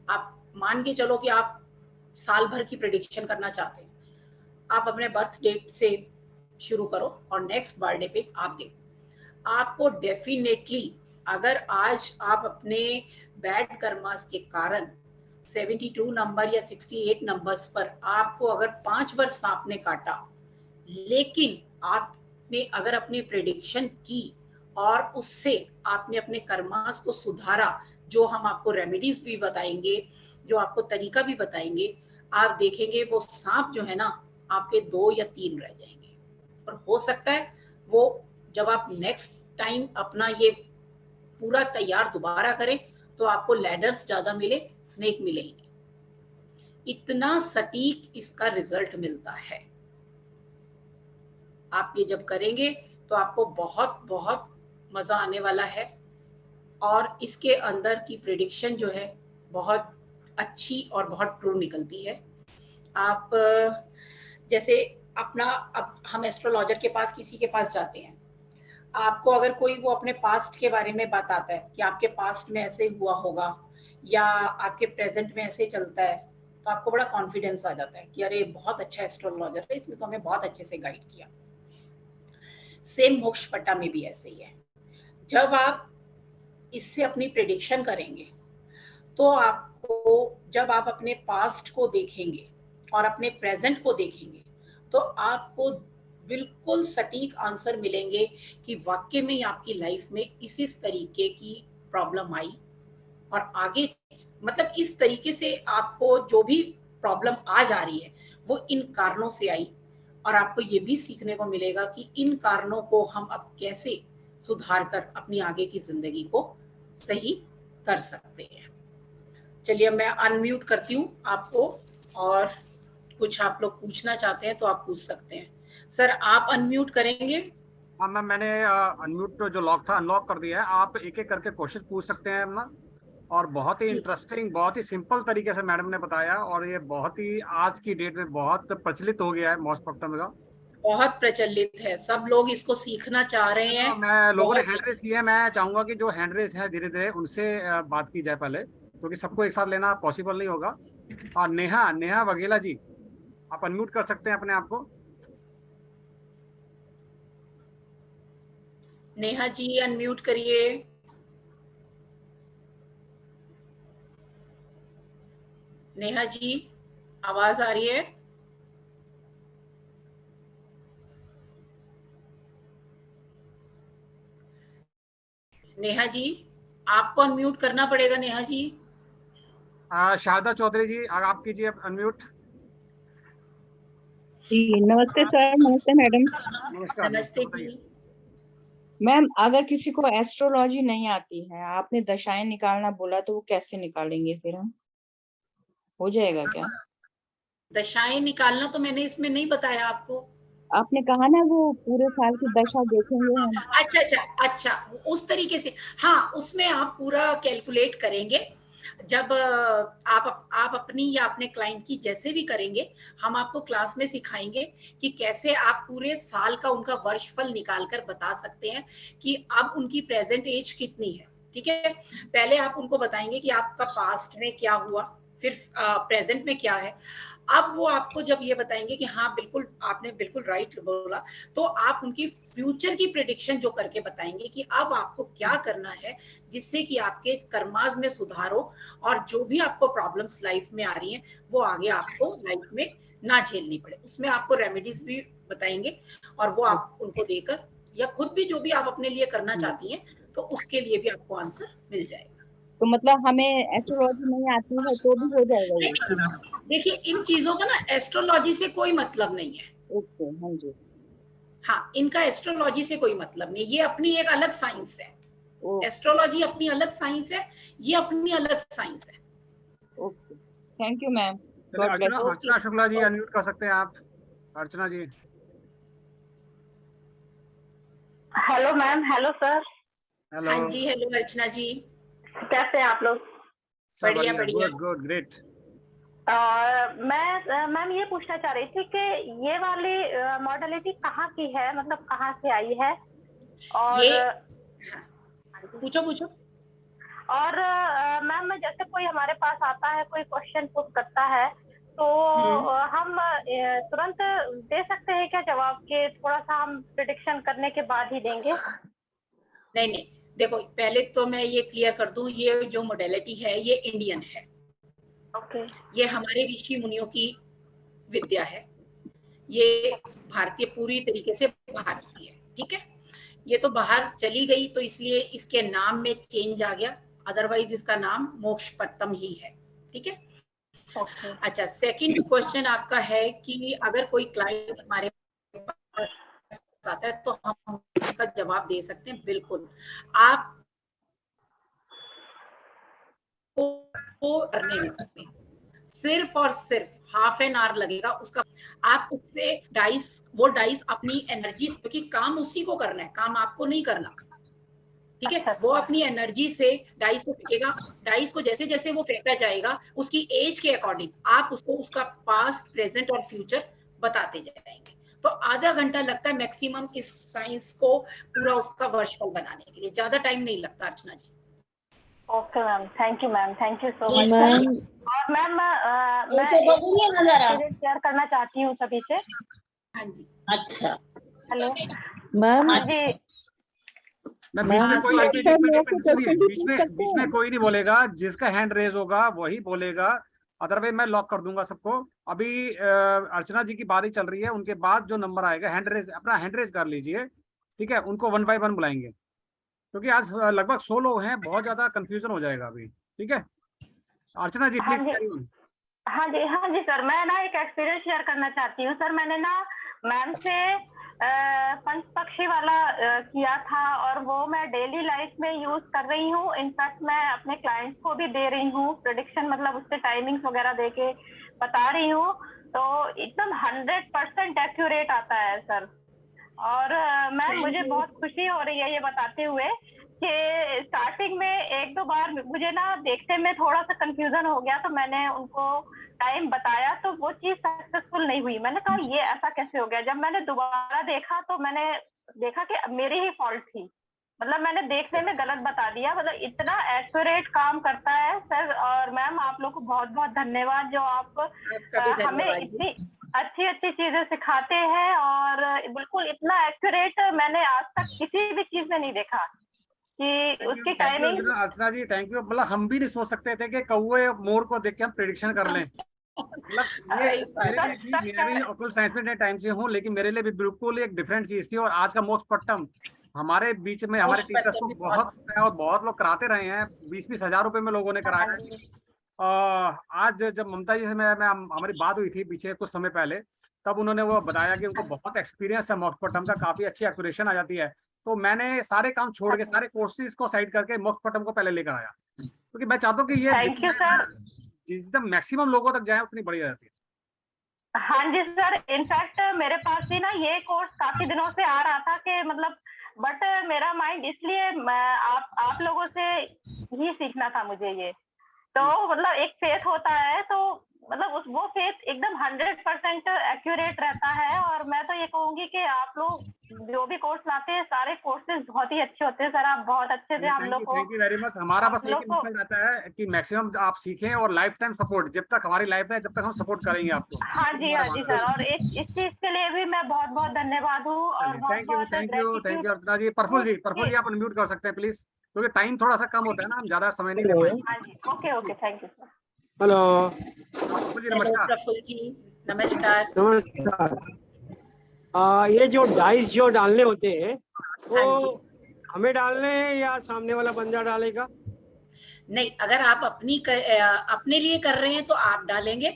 आप मान के चलो कि आप साल भर की प्रेडिक्शन करना चाहते हैं, आप अपने बर्थ डेट से शुरू करो और नेक्स्ट बर्थडे पे आप देखो, आपको डेफिनेटली अगर आज आप अपने बैड कर्मास के कारण 72 नंबर या 68 नंबर्स पर आपको अगर 5 बार सांप ने काटा, लेकिन आपने अगर अपनी प्रेडिक्शन की और उससे आपने अपने कर्मास को सुधारा, जो हम आपको रेमेडीज भी बताएंगे, जो आपको तरीका भी बताएंगे, आप देखेंगे वो सांप जो है ना आपके 2 या 3 रह जाएंगे। और हो सकता है वो जब आप नेक्स्ट टाइम अपना ये पूरा तैयार दोबारा करें तो आपको लैडर्स ज्यादा मिले, स्नेक मिले ही नहीं। इतना सटीक इसका रिजल्ट मिलता है। आप ये जब करेंगे तो आपको बहुत बहुत मजा आने वाला है और इसके अंदर की प्रेडिक्शन जो है बहुत अच्छी और बहुत ट्रू निकलती है। आप जैसे अपना, अब हम एस्ट्रोलॉजर के पास किसी के पास जाते हैं, आपको अगर कोई वो अपने पास्ट के बारे में बताता है कि आपके पास्ट में ऐसे हुआ होगा या आपके प्रेजेंट में ऐसे चलता है, तो आपको बड़ा कॉन्फिडेंस आ जाता है कि अरे बहुत अच्छा एस्ट्रोलॉजर है, इसने तो हमें बहुत अच्छे से गाइड किया। सेम मोक्ष पट्टा में भी ऐसे ही है। जब आप इससे अपनी प्रेडिक्शन करेंगे तो आपको, जब आप अपने पास्ट को देखेंगे और अपने प्रेजेंट को देखेंगे तो आपको बिल्कुल सटीक आंसर मिलेंगे कि वाकई में आपकी लाइफ में इस तरीके की प्रॉब्लम आई और आगे मतलब इस तरीके से आपको जो भी प्रॉब्लम आज आ रही है वो इन कारणों से आई, और आपको ये भी सीखने को मिलेगा कि इन कारणों को हम अब कैसे सुधार कर अपनी आगे की जिंदगी को सही कर सकते हैं। चलिए मैं अनम्यूट करती हूँ आपको, और कुछ आप लोग पूछना चाहते हैं तो आप पूछ सकते हैं। सर आप अनम्यूट करेंगे? हाँ मैम, मैंने अनम्यूट जो लॉक था अनलॉक कर दिया है। आप एक एक करके क्वेश्चन पूछ सकते हैं ना, और बहुत ही इंटरेस्टिंग, बहुत ही सिंपल तरीके से मैडम ने बताया, और ये बहुत ही आज की डेट में बहुत प्रचलित हो गया है मोस्ट स्पेक्ट्रम का। बहुत प्रचलित है, सब लोग इसको सीखना चाह रहे हैं। तो मैं लोगों ने बहुत हैंड रेस किया है, मैं चाहूंगा कि जो हैंड रेस है धीरे धीरे उनसे बात की जाए पहले, क्योंकि सबको एक साथ लेना पॉसिबल नहीं होगा। और नेहा नेहा वघेला जी, आप अनम्यूट कर सकते हैं अपने आप को। नेहा जी अनम्यूट करिए। नेहा जी आवाज आ रही है? नेहा जी आपको अनम्यूट करना पड़ेगा। नेहा जी शारदा चौधरी जी, आप कीजिए अनम्यूट। जी नमस्ते सर। नमस्ते मैडम। नमस्कार। नमस्ते बताइए। जी। मैम अगर किसी को एस्ट्रोलॉजी नहीं आती है, आपने दशाएं निकालना बोला, तो वो कैसे निकालेंगे फिर हम? हो जाएगा क्या? दशाएं निकालना तो मैंने इसमें नहीं बताया आपको। आपने कहा ना वो पूरे साल की दशा देखेंगे हम। अच्छा अच्छा अच्छा, उस तरीके से। हाँ उसमें आप पूरा कैलकुलेट करेंगे। जब आप अपनी या अपने क्लाइंट की जैसे भी करेंगे, हम आपको क्लास में सिखाएंगे कि कैसे आप पूरे साल का उनका वर्षफल निकाल कर बता सकते हैं कि अब उनकी प्रेजेंट एज कितनी है। ठीक है, पहले आप उनको बताएंगे कि आपका पास्ट में क्या हुआ, फिर प्रेजेंट में क्या है। अब वो आपको जब ये बताएंगे कि हाँ बिल्कुल आपने बिल्कुल राइट बोला, तो आप उनकी फ्यूचर की प्रेडिक्शन जो करके बताएंगे कि अब आपको क्या करना है जिससे कि आपके कर्माज में सुधार हो और जो भी आपको प्रॉब्लम्स लाइफ में आ रही हैं वो आगे आपको लाइफ में ना झेलनी पड़े। उसमें आपको रेमेडीज भी बताएंगे और वो आप उनको देकर या खुद भी जो भी आप अपने लिए करना चाहती हैं तो उसके लिए भी आपको आंसर मिल जाएगा। तो मतलब हमें एस्ट्रोलॉजी नहीं आती है तो भी हो जाएगा ये? देखिए इन चीजों का ना एस्ट्रोलॉजी से कोई मतलब नहीं है। ओके, हाँ जी। हाँ इनका एस्ट्रोलॉजी से कोई मतलब नहीं, ये अपनी एक अलग साइंस है। एस्ट्रोलॉजी अपनी अलग साइंस है, ये अपनी अलग साइंस है। Okay, thank you ma'am. Archana Archana Shukla ji unmute कर सकते हैं आप। Archana ji. Hello ma'am. Hello sir. Hello. हाँ जी, हेलो अर्चना जी, कैसे हैं आप लोग? सब बढ़िया बढ़िया। Good good great. मैं मैम ये पूछना चाह रही थी कि ये वाली मॉडलिटी कहाँ की है, मतलब कहाँ से आई है? और ये पूछो पूछो। और मैम जैसे कोई हमारे पास आता है, कोई क्वेश्चन पुट करता है, तो हम तुरंत दे सकते हैं क्या जवाब के? थोड़ा सा हम प्रिडिक्शन करने के बाद ही देंगे? नहीं नहीं, देखो पहले तो मैं ये क्लियर कर दूं, ये जो मॉडलिटी है ये इंडियन है। ओके। ये हमारे ऋषि मुनियों की विद्या है, ये भारतीय पूरी तरीके से भारतीय है, ठीक है। ये तो बाहर चली गई तो इसलिए इसके नाम में चेंज आ गया, अदरवाइज इसका नाम मोक्षपट्टम ही है, ठीक है। अच्छा, सेकंड क्वेश्चन आपका है कि अगर कोई क्लाइंट हमारे पास आता है तो हम उसका जवाब दे सकते हैं। बिल्कुल, आप को करने में सिर्फ और सिर्फ हाफ एन आवर लगेगा उसका। आप उससे वो डाइस अपनी एनर्जी, क्योंकि काम उसी को करना है, काम आपको नहीं करना, ठीक है। वो अपनी एनर्जी से डाइस को फेंकेगा, डाइस को जैसे जैसे वो फेंका जाएगा उसकी एज के अकॉर्डिंग आप उसको उसका पास्ट, प्रेजेंट और फ्यूचर बताते जाएंगे। तो आधा घंटा लगता है मैक्सिमम इस साइंस को पूरा उसका वर्षफल बनाने के लिए, ज्यादा टाइम नहीं लगता Archana ji. Okay ma'am, thank you ma'am, thank you so much. Ma'am और मैम मैं शेयर करना चाहती हूँ सभी से। हाँ जी। अच्छा, हेलो मैम। हाँ जी। मैं बीच में कोई बीच में कोई नहीं बोलेगा, जिसका हैंड रेज होगा वही बोलेगा, अदरवाइज मैं लॉक कर दूंगा सबको। अभी अर्चना जी की बारी चल रही है, उनके बाद जो नंबर आएगा हैंड रेज, अपना हैंड रेज कर लीजिए, ठीक है। उनको 1 बाय 1 बुलाएंगे, क्योंकि आज लगभग 100 लोग हैं, बहुत ज्यादा कंफ्यूजन हो जाएगा अभी, ठीक है। अर्चना जी हाँ प्लीज। जी, हाँ जी सर, मैं ना एक एक्सपीरियंस शेयर करना चाहती हूँ सर। मैंने ना मैम से पंच पक्षी वाला किया था और वो मैं डेली लाइफ में यूज कर रही हूँ। इनफैक्ट मैं अपने क्लाइंट्स को भी दे रही हूँ प्रेडिक्शन, मतलब उससे टाइमिंग्स वगैरह दे के बता रही हूँ, तो एकदम 100% एक्यूरेट आता है सर। और मैम मुझे बहुत खुशी हो रही है ये बताते हुए कि स्टार्टिंग में 1-2 बार मुझे ना देखने में थोड़ा सा कंफ्यूजन हो गया, तो मैंने उनको टाइम बताया तो वो चीज सक्सेसफुल नहीं हुई। मैंने कहा ये ऐसा कैसे हो गया? जब मैंने दोबारा देखा तो मैंने देखा कि मेरी ही फॉल्ट थी, मतलब मैंने देखने में गलत बता दिया। मतलब इतना एक्यूरेट काम करता है सर। और मैम आप लोग को बहुत बहुत धन्यवाद जो आप हमें इतनी अच्छी अच्छी चीजें सिखाते हैं, और बिल्कुल इतना एक्यूरेट मैंने आज तक किसी भी चीज में नहीं देखा कि उसकी timing. Archana ji thank you. मतलब हम भी नहीं सोच सकते थे कि कौवे मोर को देख के हम प्रेडिक्शन कर लें। मतलब ये मैं भी ऑक्यूल साइंस में टाइम से हूँ, लेकिन मेरे लिए भी बिल्कुल एक डिफरेंट चीज थी। और आज का मोक्षपट्टम हमारे बीच में हमारे टीचर्स को बहुत लोग कराते रहे हैं, 20-20 हजार रुपए में लोगों ने कराया है। आज जब ममता जी से मैं हमारी बात हुई थी पीछे कुछ समय पहले, तब उन्होंने वो बताया कि उनको बहुत एक्सपीरियंस है मोक्षपट्टम का, काफी अच्छी एक्यूरेशन आ जाती है। तो मैंने सारे काम छोड़ के, सारे कोर्सेज को साइड करके मोक्षपट्टम को पहले लेकर आया, क्योंकि मैं चाहता हूँ कि ये जितना मैक्सिमम लोगों तक जाए उतनी बढ़िया रहती है। हाँ जी सर, इनफैक्ट मेरे पास भी ना ये कोर्स काफी दिनों से आ रहा था कि मतलब, बट मेरा माइंड इसलिए आप लोगों से ही सीखना था मुझे ये। तो मतलब एक फेथ होता है, तो मतलब वो फेथ एकदम 100% एक्यूरेट रहता है। और मैं तो ये कहूंगी कि आप लोग जो भी कोर्स लाते हैं सारे कोर्सेज बहुत ही अच्छे होते हैं सर। आप बहुत अच्छे से हम लोग को, थैंक यू वेरी मच। हमारा बस एक मिशन रहता है कि मैक्सिमम आप सीखें और लाइफ टाइम सपोर्ट, जब तक हमारी लाइफ है जब तक हम सपोर्ट करेंगे आपको। हाँ जी सर। और इस चीज के लिए भी मैं बहुत बहुत धन्यवाद हूँ और बहुत थैंक यू अर्चना जी। प्रफुल्ल जी आप अनम्यूट कर सकते हैं प्लीज, क्योंकि टाइम थोड़ा सा कम होता है ना, हम ज्यादा समय नहीं ले पाएंगे। हाँ जी, okay thank you sir. Hello नमस्कार। प्रफुल्ल जी नमस्कार। नमस्कार। ये जो डाइस जो डालने होते हैं वो हमें डालने हैं या सामने वाला बंदा डालेगा? नहीं, अगर आप अपने लिए कर रहे हैं तो आप डालेंगे,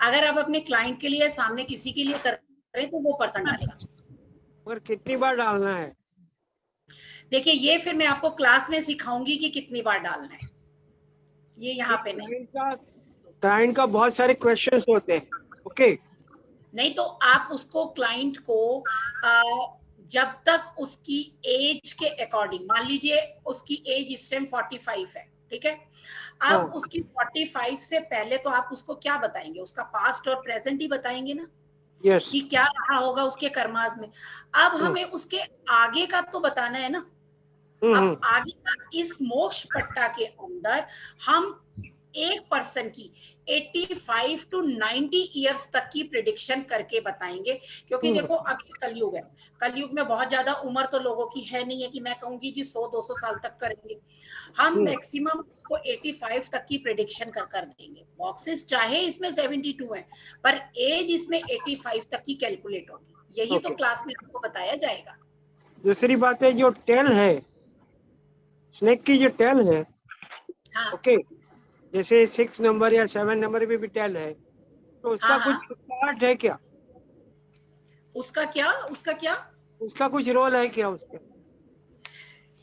अगर आप अपने क्लाइंट के लिए, सामने किसी के लिए कर रहे हैं तो वो पर्सन डालेगा। और कितनी बार डालना है? देखिए ये फिर मैं आपको क्लास में सिखाऊंगी कि कितनी बार डालना है, ये यहाँ पे नहीं। क्लाइंट का बहुत सारे क्वेश्चंस होते हैं, ओके। नहीं तो आप उसको क्लाइंट को जब तक उसकी एज के अकॉर्डिंग, मान लीजिए उसकी एज इस टाइम 45 है, ठीक है। हाँ। अब उसकी 45 से पहले तो आप उसको क्या बताएंगे, उसका पास्ट और प्रेजेंट ही बताएंगे ना, यस। कि क्या रहा होगा उसके कर्माज में। अब हमें उसके आगे का तो बताना है ना। अब आगे का इस मोक्ष पट्टा के अंदर हम एक पर्सन की 85 to 90 इयर्स तक की प्रिडिक्शन करके बताएंगे, क्योंकि देखो अब ये कलयुग है, कलयुग में बहुत ज्यादा उम्र तो लोगों की है नहीं है कि मैं कहूंगी जी 100-200 साल तक करेंगे। हम मैक्सिमम उसको 85 तक की प्रिडिक्शन कर देंगे। बॉक्सेस चाहे इसमें 72 है, पर एज इसमें 85 तक की कैलकुलेट होगी। यही तो क्लास में आपको बताया जाएगा। दूसरी बात है, जो टेल है, स्नेक की जो टेल है, हाँ ओके, जैसे 6 नंबर या 7 नंबर पे भी टेल है, तो उसका हाँ, कुछ पार्ट है क्या? उसका क्या, उसका क्या? उसका कुछ रोल है क्या उसका?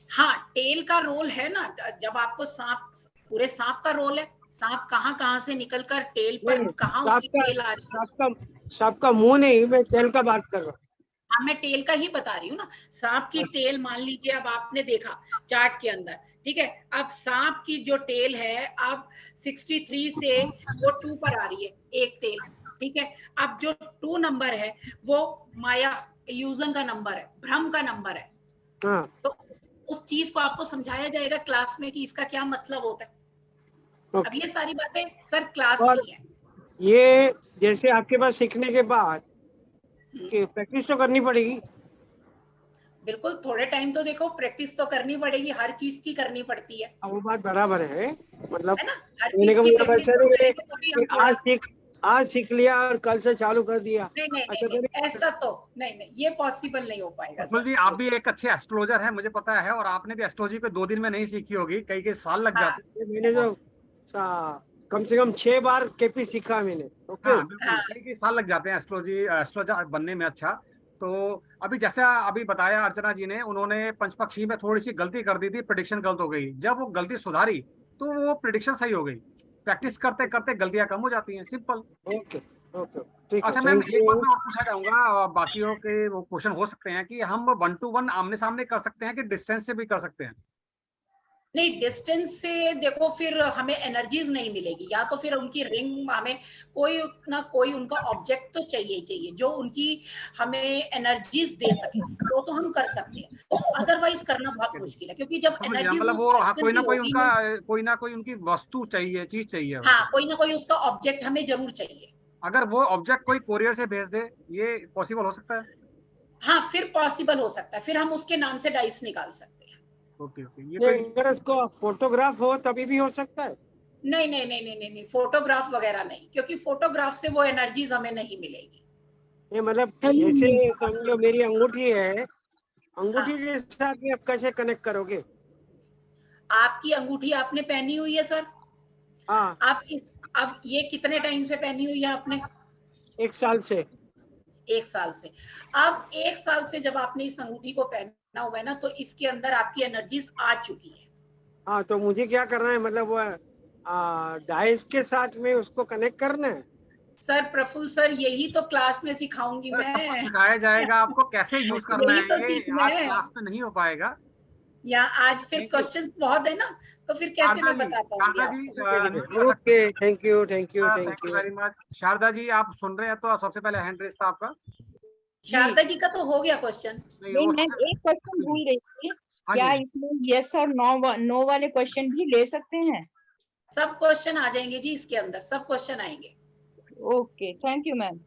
हाँ, टेल का रोल है ना। जब आपको सांप, पूरे सांप का रोल है, सांप कहाँ कहाँ से निकलकर टेल पर, नहीं, कहाँ सांप उसकी का टेल आ रही है। सांप का मुंह नहीं, मैं टेल का बात कर रहा हूँ। हाँ, मैं टेल का ही बता रही हूँ ना। सांप की टेल मान लीजिए, अब आपने देखा चार्ट के अंदर, ठीक है। अब सांप की जो टेल है, अब 63 से वो 2 पर आ रही है एक टेल, ठीक है। अब जो 2 नंबर है वो माया, इल्यूजन का नंबर है, भ्रम का नंबर है। हाँ, तो उस चीज को आपको समझाया जाएगा क्लास में कि इसका क्या मतलब होता है। अब ओके। ये सारी बातें सर क्लास और की है। ये जैसे आपके पास सीखने के बाद कि प्रैक्टिस तो करनी पड़ेगी। बिल्कुल, थोड़े टाइम तो देखो प्रैक्टिस तो करनी पड़ेगी, हर चीज की करनी पड़ती है वो बात बराबर है, मतलब ना। हर कहने चीज का की मतलब प्रैक्टिस ऐसा हम नहीं है करेंगे तभी कि हम थोड़ा। आज सीख लिया और कल से चालू कर दिया, नहीं नहीं ऐसा नहीं, तो नहीं ऐसा तो नहीं नहीं, ये पॉसिबल नहीं हो पाएगा प्रफुल्ल सर। जी, आप भी एक अच्छे एस्ट्रोलॉजर हैं, मुझे पता है, और आपने भी एस्ट्रोलॉजी को 2 दिन में नहीं सीखी होगी, कई कई साल लग हाँ जाते हैं। मैंने जो कम से कम 6 बार केपी सीखा मैंने। ओके। हाँ बिल्कुल, हाँ कई कई साल लग जाते हैं एस्ट्रोलॉजर बनने में। अच्छा, तो अभी जैसा अभी बताया अर्चना जी ने, उन्होंने पंचपक्षी में थोड़ी सी गलती कर दी थी, प्रिडिक्शन गलत हो गई। जब वो गलती सुधारी तो वो प्रिडिक्शन सही हो गई। प्रैक्टिस करते करते गलतियां कम हो जाती हैं, सिंपल। ओके। ओके, ठीक है, अच्छा मैम, थैंक एक बात यू। मैं और पूछना चाहूंगा, बाकियों के वो क्वेश्चन हो सकते हैं कि हम 1 to 1 आमने सामने कर सकते हैं कि डिस्टेंस से भी कर सकते हैं? नहीं, डिस्टेंस से देखो फिर हमें एनर्जीज नहीं मिलेगी, या तो फिर उनकी रिंग, हमें कोई ना कोई उनका ऑब्जेक्ट तो चाहिए ही चाहिए जो उनकी हमें एनर्जीज दे सके, तो हम कर सकते हैं। अदरवाइज करना बहुत मुश्किल है, क्योंकि जब समझ गया, एनर्जीज मतलब उस वो, हाँ, पर्सन की होगी नहीं। कोई ना कोई उनकी वस्तु चाहिए, चीज चाहिए। हाँ, कोई ना कोई उसका ऑब्जेक्ट हमें जरूर चाहिए। अगर वो ऑब्जेक्ट कोई कोरियर से भेज दे, ये पॉसिबल हो सकता है? हाँ, फिर पॉसिबल हो सकता है, फिर हम उसके नाम से डाइस निकाल सकते हैं। ओके ओके, ये नहीं, कोई अगर उसको फोटोग्राफ हो तभी भी हो सकता है। नहीं नहीं नहीं नहीं नहीं, नहीं फोटोग्राफ वगैरह नहीं, क्योंकि फोटोग्राफ से वो एनर्जीज हमें नहीं मिलेगी। ये मतलब जैसे समझो मेरी अंगूठी है, हाँ, अंगूठी के साथ में आप कैसे कनेक्ट करोगे? आपकी अंगूठी आपने पहनी हुई है सर। हाँ, आप इस, अब ये कितने टाइम से पहनी हुई है आपने? 1 साल से। 1 साल से। अब 1 साल से जब आपने इस अंगूठी को पहना हुआ है ना, तो इसके अंदर आपकी एनर्जीज आ चुकी है। हाँ, तो मुझे क्या करना है, मतलब वो डाइस के साथ में उसको कनेक्ट करना है। सर प्रफुल्ल सर, यही तो क्लास में सिखाऊंगी सब कुछ मैं। सिखाया जाएगा आपको, कैसे यूज करना यही है, तो ये सीखना आज है। क्लास में नहीं हो पाएगा। या आज फिर थैंक यू। क्वेश्चंस बहुत है ना, तो फिर कैसे मैं बता पाऊंगी शारदा जी आपको। अनम्यूट कर सकते ओके, हैं? Thank you, thank you, thank thank you you. Very much. Sharda ji, आप सुन रहे हैं तो सबसे पहले हैंड रेस था आपका। जी, शारदा जी का तो हो गया क्वेश्चन। नहीं, नहीं, वो मैं सबसे एक क्वेश्चन भूल रही थी। हाँ क्या जी। इसमें यस और नो वाले क्वेश्चन भी ले सकते हैं? सब क्वेश्चन आ जाएंगे जी, इसके अंदर सब क्वेश्चन आएंगे। Okay, thank you ma'am.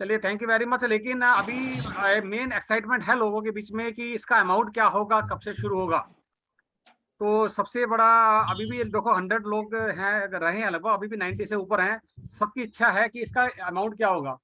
चलिए, थैंक यू वेरी मच। लेकिन अभी मेन एक्साइटमेंट है लोगों के बीच में कि इसका अमाउंट क्या होगा, कब से शुरू होगा। तो सबसे बड़ा, अभी भी देखो 100 लोग हैं, अगर रहे हैं लगभग, अभी भी 90 से ऊपर हैं। सबकी इच्छा है कि इसका अमाउंट क्या होगा।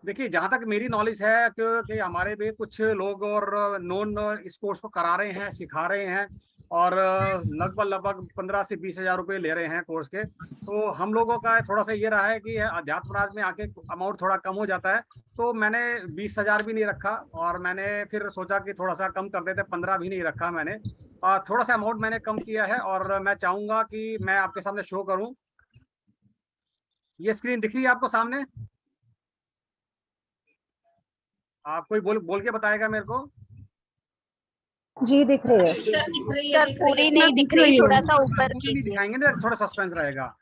देखिए, जहां तक मेरी नॉलेज है कि हमारे भी कुछ लोग और नॉन इस कोर्स को करा रहे हैं, सिखा रहे हैं, और लगभग लगभग 15 से 20 हजार रुपये ले रहे हैं कोर्स के। तो हम लोगों का थोड़ा सा ये रहा है कि अध्यात्म राज में आके अमाउंट थोड़ा कम हो जाता है, तो मैंने 20 हजार भी नहीं रखा, और मैंने फिर सोचा कि थोड़ा सा कम कर देते, 15 भी नहीं रखा मैंने। थोड़ा सा अमाउंट मैंने कम किया है, और मैं चाहूंगा कि मैं आपके सामने शो करूं। ये स्क्रीन दिख रही है आपको सामने? आप कोई बोल बोल के बताएगा मेरे को। जी दिख रही है सर दिख रही है, सर दिख रही पूरी है। नहीं दिख रही, थोड़ा सा ऊपर नहीं कीजिए। दिखाएंगे ना, थोड़ा सस्पेंस रहेगा।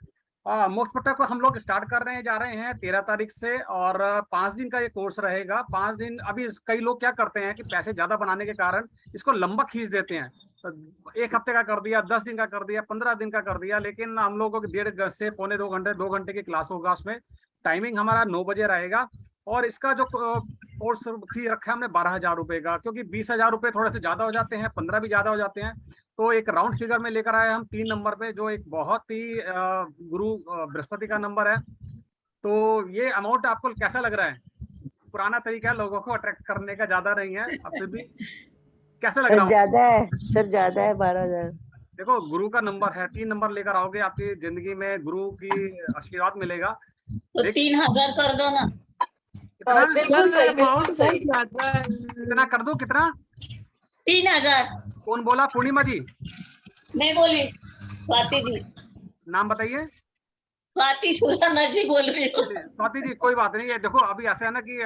मोस्ट पट्टा को हम लोग स्टार्ट कर रहे हैं, जा रहे हैं 13 तारीख से, और 5 दिन का ये कोर्स रहेगा। 5 दिन, अभी कई लोग क्या करते हैं कि पैसे ज्यादा बनाने के कारण इसको लंबा खींच देते हैं। तो 1 हफ्ते का कर दिया, 10 दिन का कर दिया, 15 दिन का कर दिया, लेकिन हम लोगों को 1.5 से पौने 2 घंटे, 2 घंटे की क्लास होगा। उसमें टाइमिंग हमारा 9 बजे रहेगा, और इसका जो कोर्स फी रखा है हमने 12,000 रुपए का, क्योंकि 20,000 रुपए थोड़े से ज्यादा हो जाते हैं, 15 भी ज्यादा हो जाते हैं। तो एक राउंड फिगर में लेकर आए हम 3 नंबर पे, जो एक बहुत ही गुरु बृहस्पति का नंबर है। तो ये अमाउंट आपको कैसा लग रहा है? पुराना तरीका है लोगों को अट्रैक्ट करने का, ज्यादा नहीं है, अब फिर भी कैसा लग रहा है? ज्यादा है सर, ज्यादा है 12,000। देखो गुरु का नंबर है, 3 नंबर लेकर आओगे, आपकी जिंदगी में गुरु की आशीर्वाद मिलेगा। तो 3,000 कर दो ना। कितना? बिल्कुल सही, बिल्कुल सही। कितना कर दो? कितना? 3,000। कौन बोला? पूर्णिमा जी? मैं बोली, स्वाति जी। नाम बताइए। स्वाति सुराना जी बोल रही हूँ। स्वाति जी कोई बात नहीं है। देखो अभी ऐसा है ना कि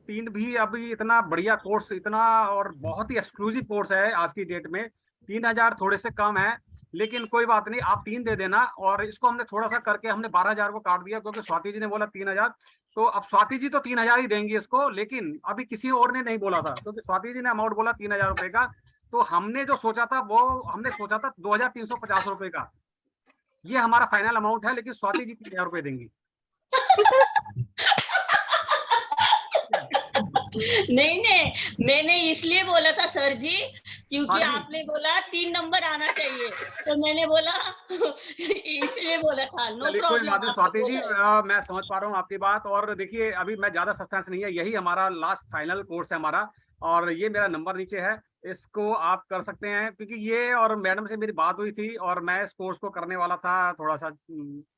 3 भी अभी इतना बढ़िया कोर्स, इतना और बहुत ही एक्सक्लूसिव कोर्स है आज की डेट में। 3,000 थोड़े से कम है, लेकिन कोई बात नहीं, आप 3 दे देना। और इसको हमने थोड़ा सा करके हमने 12,000 को काट दिया, क्योंकि स्वाति जी ने बोला 3,000। तो अब स्वाति जी तो 3,000 ही देंगी इसको, लेकिन अभी किसी और ने नहीं बोला था, क्योंकि स्वाति जी ने अमाउंट बोला 3,000 रुपए का। तो हमने जो सोचा था वो हमने सोचा था 2,350 रुपए का, ये हमारा फाइनल अमाउंट है, लेकिन स्वाति जी 3,000 रुपए देंगी। नहीं, मैंने इसलिए बोला था सर जी, क्योंकि हाँ जी। आपने बोला 3 नंबर आना चाहिए, तो मैंने बोला इसलिए बोला था। नो चलिए कोई प्रॉब्लम बात नहीं स्वाति जी, मैं समझ पा रहा हूँ आपकी बात। और देखिए अभी मैं ज्यादा सस्पेंस नहीं है, यही हमारा लास्ट फाइनल कोर्स है हमारा, और ये मेरा नंबर नीचे है, इसको आप कर सकते हैं। क्योंकि ये और मैडम से मेरी बात हुई थी, और मैं इस कोर्स को करने वाला था थोड़ा सा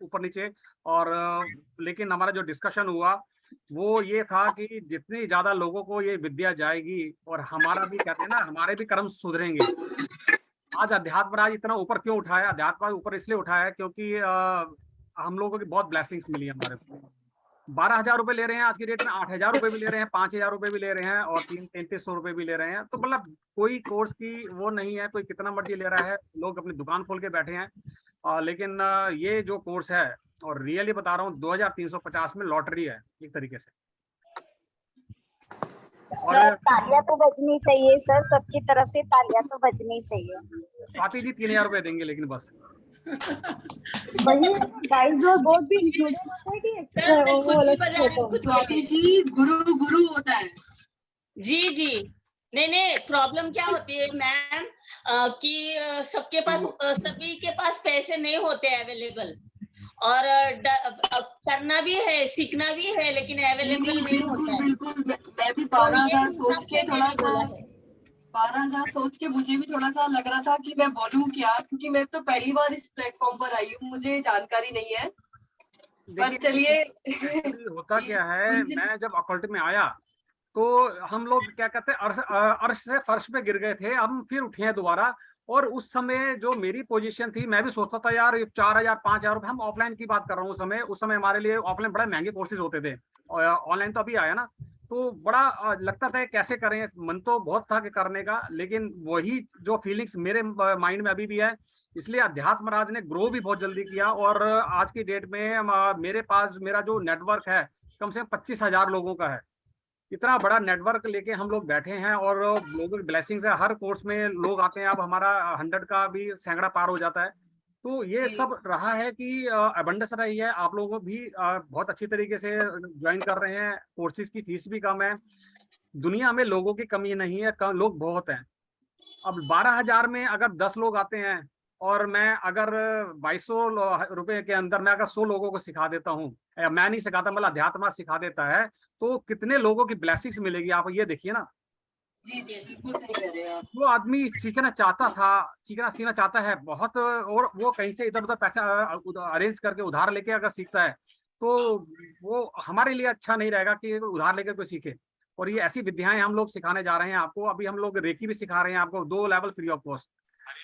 ऊपर नीचे, और लेकिन हमारा जो डिस्कशन हुआ वो ये था कि जितनी ज्यादा लोगों को ये विद्या जाएगी, और हमारा भी कहते हैं ना, हमारे भी कर्म सुधरेंगे। आज अध्यात्म राज इतना ऊपर क्यों उठाया? अध्यात्म राज ऊपर इसलिए उठाया क्योंकि हम लोगों की बहुत ब्लेसिंग्स मिली है हमारे को। 12,000 रुपए ले रहे हैं आज की डेट में, 8,000 रुपए भी ले रहे हैं, 5,000 रुपए भी ले रहे हैं, और 3,300 रुपए भी ले रहे हैं। तो मतलब कोई कोर्स की वो नहीं है, कोई कितना मर्जी ले रहा है, लोग अपनी दुकान खोल के बैठे हैं। लेकिन ये जो कोर्स है, और रियली बता रहा हूँ, 2,350 में लॉटरी है एक तरीके से। सर तालियां तो बजनी चाहिए सर, सबकी तरफ से तालियां तो बजनी चाहिए। स्वाति जी 3,000 रुपए देंगे, लेकिन बस स्वाति जी गुरु होता है। जी नहीं, प्रॉब्लम क्या होती है मैम, कि सबके पास सभी के पास पैसे नहीं होते अवेलेबल, और करना भी है, सीखना भी है, लेकिन अवेलेबल नहीं होता है। बिल्कुल, मैं भी 12,000 सोच के थोड़ा सा 12,000 सोच के मुझे भी थोड़ा सा लग रहा था कि मैं बोलूं क्या, क्योंकि मैं तो पहली बार इस प्लेटफॉर्म पर आई हूँ, मुझे जानकारी नहीं है। पर चलिए होता क्या है, मैं जब अकल्ट में आया तो हम लोग क्या कहते हैं, अर्श से फर्श पे गिर गए थे, हम फिर उठे हैं दोबारा। और उस समय जो मेरी पोजीशन थी, मैं भी सोचता था यार 4,000 5,000 रुपए, हम ऑफलाइन की बात कर रहा हूँ उस समय हमारे लिए ऑफलाइन बड़ा महंगे कोर्सेज होते थे, ऑनलाइन तो अभी आया ना, तो बड़ा लगता था कैसे करें, मन तो बहुत था कि करने का, लेकिन वही जो फीलिंग्स मेरे माइंड में अभी भी है। इसलिए अध्यात्म राज ने ग्रो भी बहुत जल्दी किया, और आज की डेट में मेरे पास मेरा जो नेटवर्क है कम से कम 25,000 लोगों का है। इतना बड़ा नेटवर्क लेके हम लोग बैठे हैं, और लोगों की ब्लेसिंग्स है, हर कोर्स में लोग आते हैं। अब हमारा 100 का भी सैकड़ा पार हो जाता है। तो ये सब रहा है कि अबंडेंस रही है, आप लोगों को भी बहुत अच्छी तरीके से ज्वाइन कर रहे हैं। कोर्सेज की फीस भी कम है, दुनिया में लोगों की कमी नहीं है, लोग बहुत हैं। अब 12,000 में अगर 10 लोग आते हैं, और मैं अगर 2,200 रुपए के अंदर मैं अगर 100 लोगों को सिखा देता हूँ, मैं नहीं सिखाता मतलब अध्यात्म सिखा देता है, तो कितने लोगों की ब्लेसिंग्स मिलेगी, आप ये देखिए ना। जी बिल्कुल सही कह रहे हैं आप। वो आदमी सीखना चाहता है बहुत, और वो कहीं से इधर उधर पैसा अरेंज करके उधार लेके अगर सीखता है, तो वो हमारे लिए अच्छा नहीं रहेगा कि उधार लेकर कोई सीखे। और ये ऐसी विद्याएं हम लोग सिखाने जा रहे हैं आपको। अभी हम लोग रेकी भी सिखा रहे हैं आपको, 2 लेवल फ्री ऑफ कॉस्ट,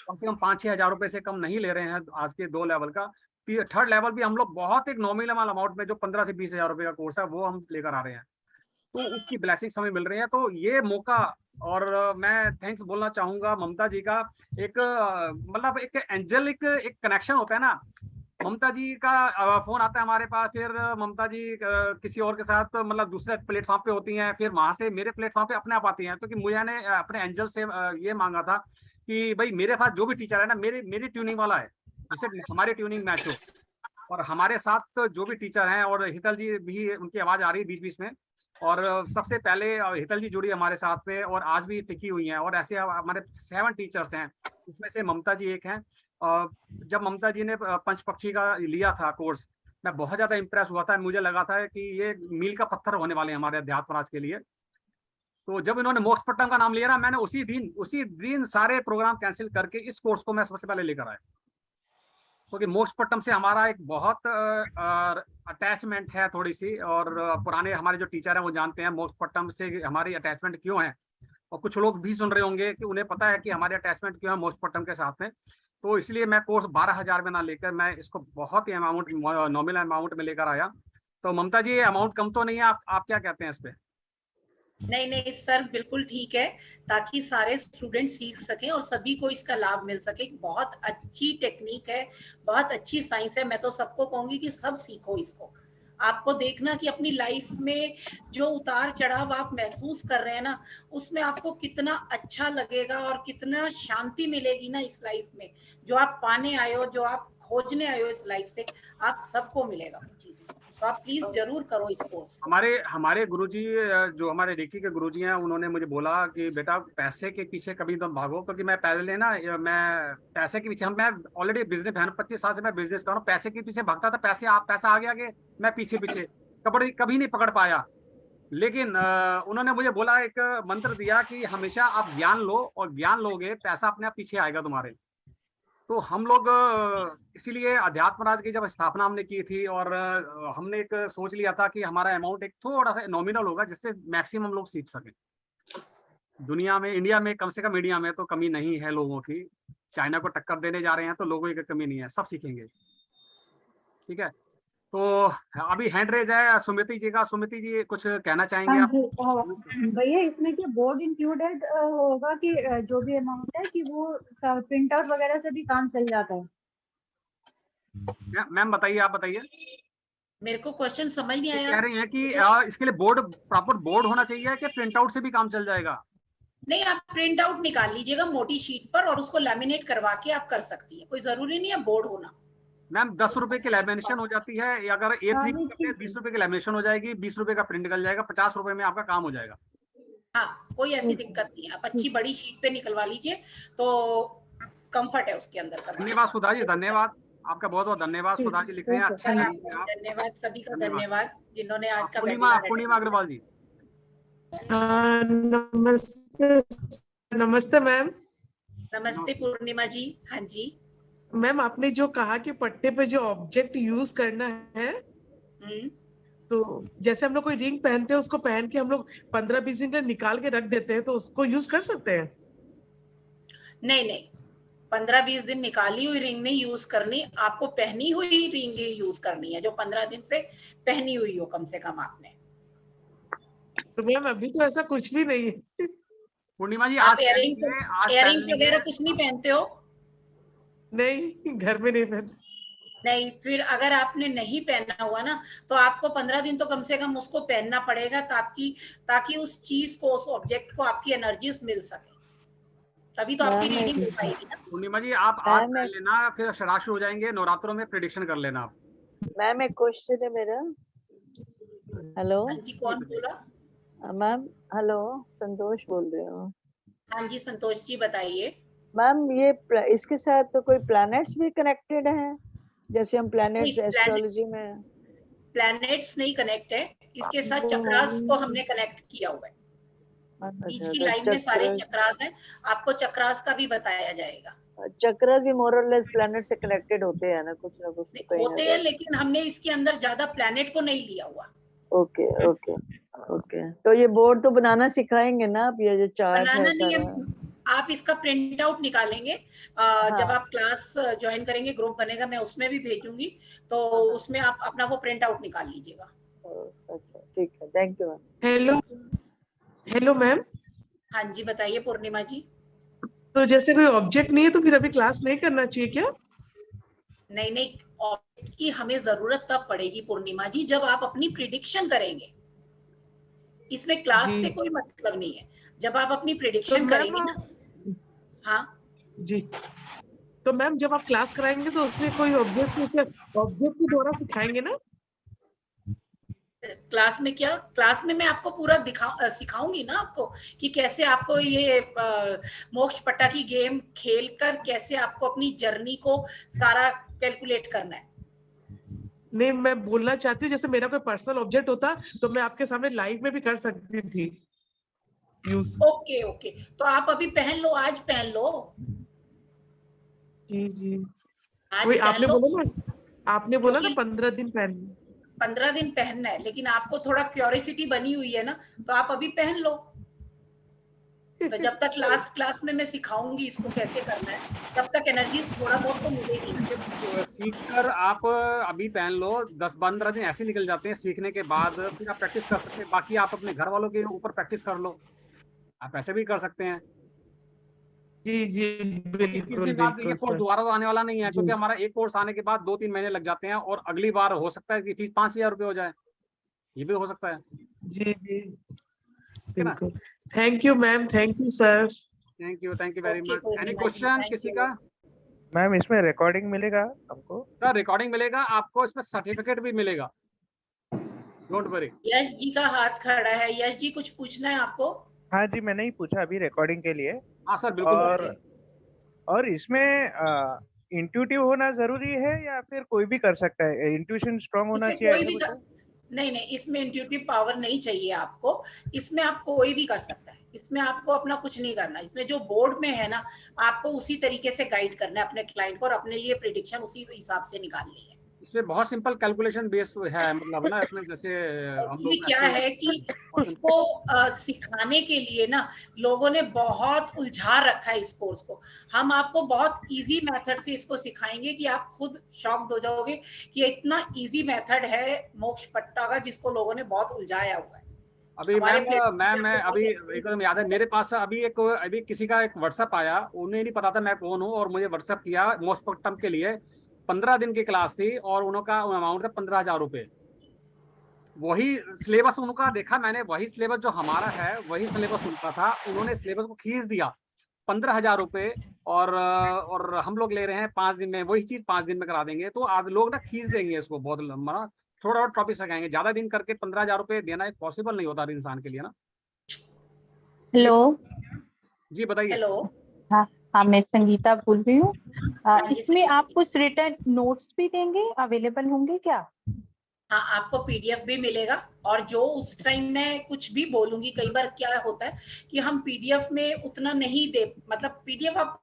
कम से कम 5-6 हजार रुपए से कम नहीं ले रहे हैं आज के 2 लेवल का। 3rd लेवल भी हम लोग बहुत एक नॉमिनल अमाउंट में, जो 15 से 20 हजार रुपए का कोर्स है, वो हम लेकर आ रहे हैं। तो उसकी ब्लेसिंग्स हमें मिल रही है। तो ये मौका, और मैं थैंक्स बोलना चाहूंगा ममता जी का। एक मतलब एक एंजलिक एक कनेक्शन होता है ना, ममता जी का फोन आता है हमारे पास, फिर ममता जी किसी और के साथ मतलब दूसरे प्लेटफॉर्म पे होती हैं, फिर वहां से मेरे प्लेटफॉर्म पे अपने आप आती हैं। क्योंकि मुझे ने अपने एंजल से ये मांगा था कि भाई मेरे पास जो भी टीचर है ना, मेरी ट्यूनिंग वाला है, जिससे हमारी ट्यूनिंग मैच हो। और हमारे साथ जो भी टीचर हैं, और हितल जी भी, उनकी आवाज आ रही है बीच बीच में, और सबसे पहले हितल जी जुड़ी हमारे साथ में और आज भी टिकी हुई हैं। और ऐसे हमारे 7 टीचर्स हैं, उसमें से ममता जी एक हैं। जब ममता जी ने पंच पक्षी का लिया था कोर्स, मैं बहुत ज्यादा इंप्रेस हुआ था। मुझे लगा था कि ये मील का पत्थर होने वाले हैं हमारे अध्यात्म राज के लिए। तो जब इन्होंने मोक्षपट्टनम का नाम लिया ना, मैंने उसी दिन सारे प्रोग्राम कैंसिल करके इस कोर्स को मैं सबसे पहले लेकर आया। क्योंकि मोक्षपट्टनम से हमारा एक बहुत अटैचमेंट है थोड़ी सी, और पुराने हमारे जो टीचर हैं वो जानते हैं मोक्षपट्टनम से हमारी अटैचमेंट क्यों है। और कुछ लोग भी सुन रहे होंगे कि उन्हें पता है कि हमारे अटैचमेंट क्यों है मोक्षपट्टनम के साथ में। तो इसलिए मैं कोर्स 12,000 में ना लेकर मैं इसको बहुत ही अमाउंट, नॉमिनल अमाउंट में लेकर आया। तो ममता जी, ये अमाउंट कम तो नहीं है? आप क्या कहते हैं इस पे? नहीं नहीं सर, बिल्कुल ठीक है, ताकि सारे स्टूडेंट सीख सकें और सभी को इसका लाभ मिल सके। बहुत अच्छी टेक्निक है, बहुत अच्छी साइंस है। मैं तो सबको कहूंगी कि सब सीखो इसको। आपको देखना कि अपनी लाइफ में जो उतार चढ़ाव आप महसूस कर रहे हैं ना, उसमें आपको कितना अच्छा लगेगा और कितना शांति मिलेगी ना इस लाइफ में। जो आप पाने आए हो, जो आप खोजने आए हो इस लाइफ से, आप सबको मिलेगा वो चीजें। तो आप प्लीज जरूर करो इस कोर्स को। हमारे गुरुजी, जो हमारे रेकी के गुरुजी हैं, उन्होंने मुझे बोला कि बेटा पैसे के पीछे कभी तुम भागो। क्योंकि मैं पहले ना, मैं पैसे के पीछे, मैं ऑलरेडी बिजनेस, 25 साल से मैं बिजनेस कर रहा हूँ, पैसे के पीछे भागता था। पैसा आगे आगे, मैं पीछे पीछे कभी नहीं पकड़ पाया। लेकिन उन्होंने मुझे बोला, एक मंत्र दिया कि हमेशा आप ज्ञान लो, और ज्ञान लोगे पैसा अपने आप पीछे आएगा तुम्हारे। तो हम लोग इसीलिए अध्यात्म राज की जब स्थापना हमने की थी, और हमने एक सोच लिया था कि हमारा अमाउंट एक थोड़ा सा नॉमिनल होगा, जिससे मैक्सिमम लोग सीख सकें। दुनिया में, इंडिया में कम से कम, इंडिया में तो कमी नहीं है लोगों की। चाइना को टक्कर देने जा रहे हैं तो लोगों की कमी नहीं है, सब सीखेंगे। ठीक है, तो अभी हैंड रेज है सुमिति जी का। सुमिति जी कुछ कहना चाहेंगे आप? भैया, इसमें क्या बोर्ड इंक्लूडेड होगा कि जो भी अमाउंट है कि वो प्रिंट आउट वगैरह से भी काम चल जाता है? मैम बताइए, आप बताइए। मेरे को क्वेश्चन समझ नहीं आया। कह रही हैं कि इसके लिए बोर्ड, प्रॉपर बोर्ड होना चाहिए कि प्रिंट आउट से भी काम चल जाएगा? नहीं, आप प्रिंट आउट निकाल लीजिएगा मोटी शीट पर और उसको लैमिनेट करवा के आप कर सकती है। कोई जरूरी नहीं है बोर्ड होना। मैम 10 रुपए की लैमिनेशन हो जाती है, या अगर A3 करते 20 रुपए की लैमिनेशन हो जाएगी, 20 रुपए का प्रिंट निकल जाएगा, 50 रुपए में आपका काम हो जाएगा। हाँ, कोई ऐसी दिक्कत नहीं है। आप अच्छी बड़ी शीट पे निकलवा लीजिए तो कंफर्ट है उसके अंदर करना। धन्यवाद सुधा जी, धन्यवाद आपका, बहुत बहुत धन्यवाद। सुधा जी लिख रहे हैं, अच्छे धन्यवाद सभी का, धन्यवाद जिन्होंने आज का पूर्णिमा अग्रवाल जी। नमस्ते मैम। नमस्ते पूर्णिमा जी। हाँ जी मैम, आपने जो कहा कि पट्टे पे जो ऑब्जेक्ट यूज करना है, तो जैसे हम लोग कोई रिंग पहनते हैं, उसको पहन के हम लोग 15-20 दिन निकाल के रख देते हैं, तो उसको यूज कर सकते हैं? नहीं, 15-20 दिन निकाली हुई रिंग नहीं यूज करनी, आपको पहनी हुई रिंग यूज करनी है, जो 15 दिन से पहनी हुई हो कम से कम आपने। तो मैम अभी तो ऐसा कुछ भी नहीं है। पूर्णिमा जी, आप इयरिंग्स वगैरह कुछ नहीं पहनते हो? नहीं, घर में नहीं पहनते। नहीं, फिर अगर आपने नहीं पहना हुआ ना, तो आपको 15 दिन तो कम से कम उसको पहनना पड़ेगा, ताकि उस चीज को, उस ऑब्जेक्ट को आपकी एनर्जीज मिल सके, तभी तो आपकी रीडिंग हो पाएगी ना। पूर्णिमा जी, आप आज पहन लेना, फिर शराब शुरू हो जाएंगे, नवरात्रों में प्रेडिक्शन कर लेना आप। मैम एक क्वेश्चन है मेरा। हेलो जी, कौन बोला? मैम हेलो, संतोष बोल रहे हो? हाँ जी संतोष जी, बताइए। मैम ये इसके साथ तो कोई प्लैनेट्स भी कनेक्टेड हैं? जैसे हम प्लैनेट्स एस्ट्रोलॉजी में, प्लैनेट्स नहीं कनेक्ट है, इसके साथ चक्रास को हमने कनेक्ट किया हुआ है। बीच की लाइन में सारे चक्रास हैं, आपको चक्रास का भी बताया जाएगा। चक्रास भी मोर और लेस प्लैनेट से कनेक्टेड होते हैं ना, कुछ ना कुछ होते हैं, लेकिन हमने इसके अंदर ज्यादा प्लैनेट को नहीं लिया हुआ। ओके, तो ये बोर्ड तो बनाना सिखाएंगे ना आप? ये जो चार्ट है सारा, आप इसका प्रिंट आउट निकालेंगे। जब आप क्लास ज्वाइन करेंगे, ग्रुप बनेगा, मैं उसमें भी भेजूंगी, तो उसमें आप अपना वो प्रिंट आउट निकाल लीजिएगा। अच्छा ठीक है, thank you ma'am. Hello hello ma'am, हाँ जी बताइए पूर्णिमा जी। तो जैसे कोई ऑब्जेक्ट नहीं है तो फिर अभी क्लास नहीं करना चाहिए क्या? नहीं नहीं, ऑब्जेक्ट की हमें जरूरत तब पड़ेगी पूर्णिमा जी जब आप अपनी प्रिडिक्शन करेंगे। इसमें क्लास जी से कोई मतलब नहीं है। जब आप अपनी तो प्रिडिक्शन मैम करेंगे ना। हाँ जी, तो मैम जब आप क्लास कराएंगे तो उसमें कोई ऑब्जेक्ट के द्वारा सिखाएंगे ना? क्लास में क्या, क्लास में मैं आपको पूरा सिखाऊंगी ना आपको कि कैसे आपको ये मोक्ष पट्टा की गेम खेलकर कैसे आपको अपनी जर्नी को सारा कैलकुलेट करना है। नहीं, मैं बोलना चाहती हूँ जैसे मेरा कोई पर्सनल ऑब्जेक्ट होता तो मैं आपके सामने लाइव में भी कर सकती थी यूज। ओके ओके, तो आप अभी पहन लो, आज पहन लो। जी जी, आज वही पहन लो आपने बोला ना क्योंकि 15 दिन पहन। 15 दिन पहनना है, लेकिन आपको थोड़ा क्यूरियोसिटी बनी हुई है ना, तो आप अभी पहन लो। तो जब तक लास्ट क्लास में मैं सिखाऊंगी इसको कैसे करना है, तब तक एनर्जी थोड़ा बहुत तो मिलेगी ना। सीख कर आप अभी पहन लो, 10-15 दिन ऐसे निकल जाते हैं सीखने के बाद, फिर आप प्रैक्टिस कर सकते हैं। बाकी आप अपने घर वालों के ऊपर प्रैक्टिस कर लो, आप ऐसे भी कर सकते हैं। जी जी, 21 बिल्कुल दिन बाद ये बिल्कुल कोर्स सर। दोबारा तो आने वाला नहीं है, जी क्योंकि हमारा एक कोर्स आने के बाद 2-3 महीने लग जाते हैं और अगली बार हो सकता है कि फीस 5,000 रुपये हो जाए, ये भी हो सकता है। जी जी, है ना? बिल्कुल। Thank you ma'am, thank you sir. Thank you very okay much. Any Purnima ji, question thank किसी यू। का? मैम इसमें रिकॉर्डिंग मिलेगा हमको? सर रिकॉर्डिंग मिलेगा आपको, इसमें सर्टिफिकेट भी मिलेगा, डोंट वरी। यश जी का हाथ खड़ा है, यश जी कुछ पूछना है आपको? हाँ जी, मैंने ही पूछा अभी रिकॉर्डिंग के लिए। हाँ सर बिल्कुल। और इसमें इंट्यूटिव होना जरूरी है या फिर कोई भी कर सकता है? इंट्यूशन स्ट्रांग होना इसे चाहिए कोई ऐसा भी कुछ है? नहीं नहीं, इसमें इंट्यूटिव पावर नहीं चाहिए आपको। इसमें आप कोई भी कर सकता है, इसमें आपको अपना कुछ नहीं करना। इसमें जो बोर्ड में है ना, आपको उसी तरीके से गाइड करना है अपने क्लाइंट को और अपने लिए प्रिडिक्शन उसी हिसाब से निकालनी है। इसमें बहुत सिंपल कैलकुलेशन बेस है, मतलब ना इसमें जैसे हम एक्चुअली लोग क्या है कि इसको सिखाने के लिए ना लोगों ने बहुत उलझा रखा है इस कोर्स को। हम आपको बहुत इजी मेथड से इसको सिखाएंगे कि आप खुद शॉक्ड हो जाओगे कि इतना इजी मेथड है मोक्ष पट्टा का, जिसको लोगों ने बहुत उलझाया हुआ है। अभी मैं अभी एकदम याद है मेरे पास अभी किसी का एक व्हाट्सएप आया, उन्हें नहीं पता था मैं कौन हूँ, और मुझे व्हाट्सएप किया मोक्ष पट्टम के लिए। 15 दिन की क्लास थी और उनका अमाउंट था 15,000 रुपये। वही सिलेबस उनका देखा मैंने, वही सिलेबस जो हमारा है वही सिलेबस उनका था। उन्होंने सिलेबस को खींच दिया 15,000 रुपये, और हम लोग ले रहे हैं 5 दिन में, वही चीज 5 दिन में करा देंगे। तो आज लोग ना खींच देंगे इसको बहुत लंबा, थोड़ा और टॉपिक सिखाएंगे। ज्यादा दिन करके 15,000 रुपये देना एक पॉसिबल नहीं होता हर इंसान के लिए ना। हेलो जी बताइए। हेलो, हाँ हाँ, मैं संगीता बोल रही हूँ। जी, इसमें आप कुछ रिटर्न नोट्स भी देंगे, अवेलेबल होंगे क्या? हाँ आपको पीडीएफ भी मिलेगा, और जो उस टाइम मैं कुछ भी बोलूंगी, कई बार क्या होता है कि हम पीडीएफ में उतना नहीं दे, मतलब पीडीएफ आप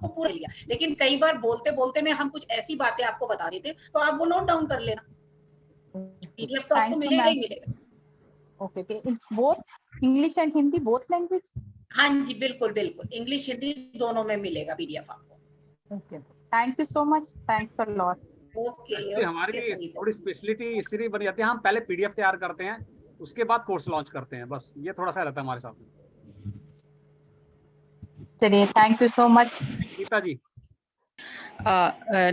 को पूरा लिया, लेकिन कई बार बोलते बोलते में हम कुछ ऐसी बातें आपको बता देते, तो आप वो नोट डाउन कर लेना। पीडीएफ तो आपको मिलेगा ही मिलेगा। Okay, both English and Hindi, both language? हाँ जी बिल्कुल बिल्कुल, इंग्लिश हिंदी दोनों में मिलेगा पीडीएफ आपको। Okay, thank you so much, thanks a lot. Okay हमारी थोड़ी स्पेशलिटी इसलिए बनी जाती है, हम पहले पीडीएफ तैयार करते हैं, उसके बाद कोर्स लॉन्च करते हैं, बस ये थोड़ा सा रहता है हमारे साथ। चलिए, thank you so much. Geeta ji.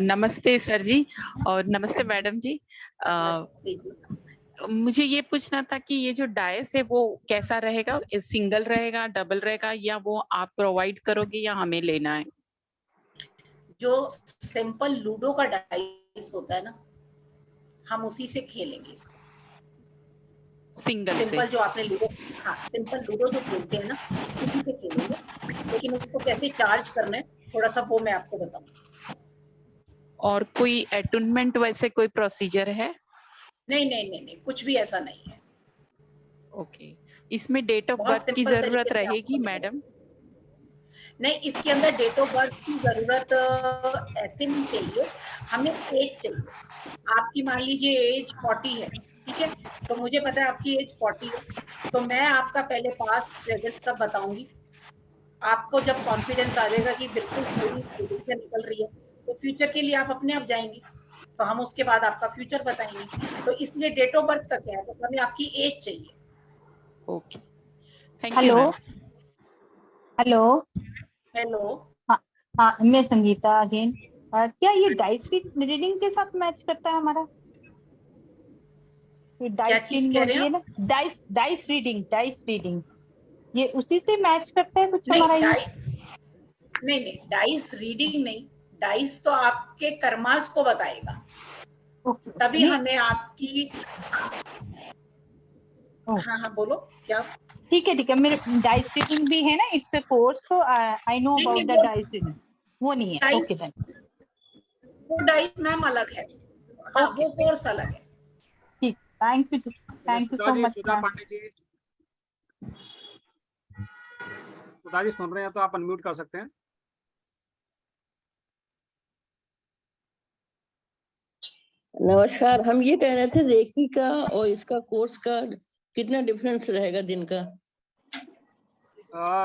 नमस्ते सर जी, और नमस्ते मैडम जी। मुझे ये पूछना था कि ये जो डायस है वो कैसा रहेगा, सिंगल रहेगा, डबल रहेगा, या वो आप प्रोवाइड करोगे या हमें लेना है? जो सिंपल लूडो का डाइस होता है ना, हम उसी से खेलेंगे इसको। सिंगल सिंपल जो आपने लूडो, हाँ सिंपल लूडो जो खेलते हैं ना, उसी से खेलेंगे, लेकिन उसको कैसे चार्ज करना है थोड़ा सा वो मैं आपको बताऊंगी। और कोई अटूनमेंट वैसे कोई प्रोसीजर है? नहीं नहीं नहीं नहीं, कुछ भी ऐसा नहीं है। ओके, इसमें डेट ऑफ बहुत बर्थ की सिंपल जरूरत तरीके से रहेगी आपको मैडम? नहीं, इसके अंदर डेट ऑफ बर्थ की जरूरत ऐसे नहीं चाहिए, हमें एज चाहिए। आपकी मान लीजिए एज 40 है, ठीक है, तो मुझे पता है आपकी एज 40 है, तो मैं आपका पहले पास्ट प्रेजेंट सब बताऊंगी। आपको जब कॉन्फिडेंस आ जाएगा कि बिल्कुल सही प्रेडिक्शन निकल रही है, तो फ्यूचर के लिए आप अपने आप जाएंगे। तो हम उसके बाद आपका फ्यूचर बताएंगे। तो इसलिए डेट ऑफ बर्थ का क्या है, तो हमें आपकी एज चाहिए। Okay, thank you ma'am. Hello hello, हाँ मैं संगीता अगेन। क्या ये डाइस रीडिंग के साथ मैच करता है हमारा? ये क्या डाइस चीज रीडिंग कह रहे होती है हो? ना, डाइस रीडिंग ये उसी से मैच करता है कुछ नहीं, हमारा ये? नहीं, डाइस रीडिंग नहीं, डाइस तो आपके कर्मास को बताएगा, तभी हमें आपकी। हाँ बोलो क्या। ठीक है, मेरे डाइस रीडिंग भी है ना, इट्स अ कोर्स, तो I know about the dice reading. वो नहीं है, ओके देन। वो डाइस मैम अलग है, हाँ वो कोर्स अलग है। ठीक, थैंक यू सो मच। सुधा पांडे जी, सुधा जी सुन रहे हैं तो आप अनम्यूट कर सकते हैं। नमस्कार, हम ये कह रहे थे रेकी का और इसका कोर्स का कितना डिफरेंस रहेगा दिन का?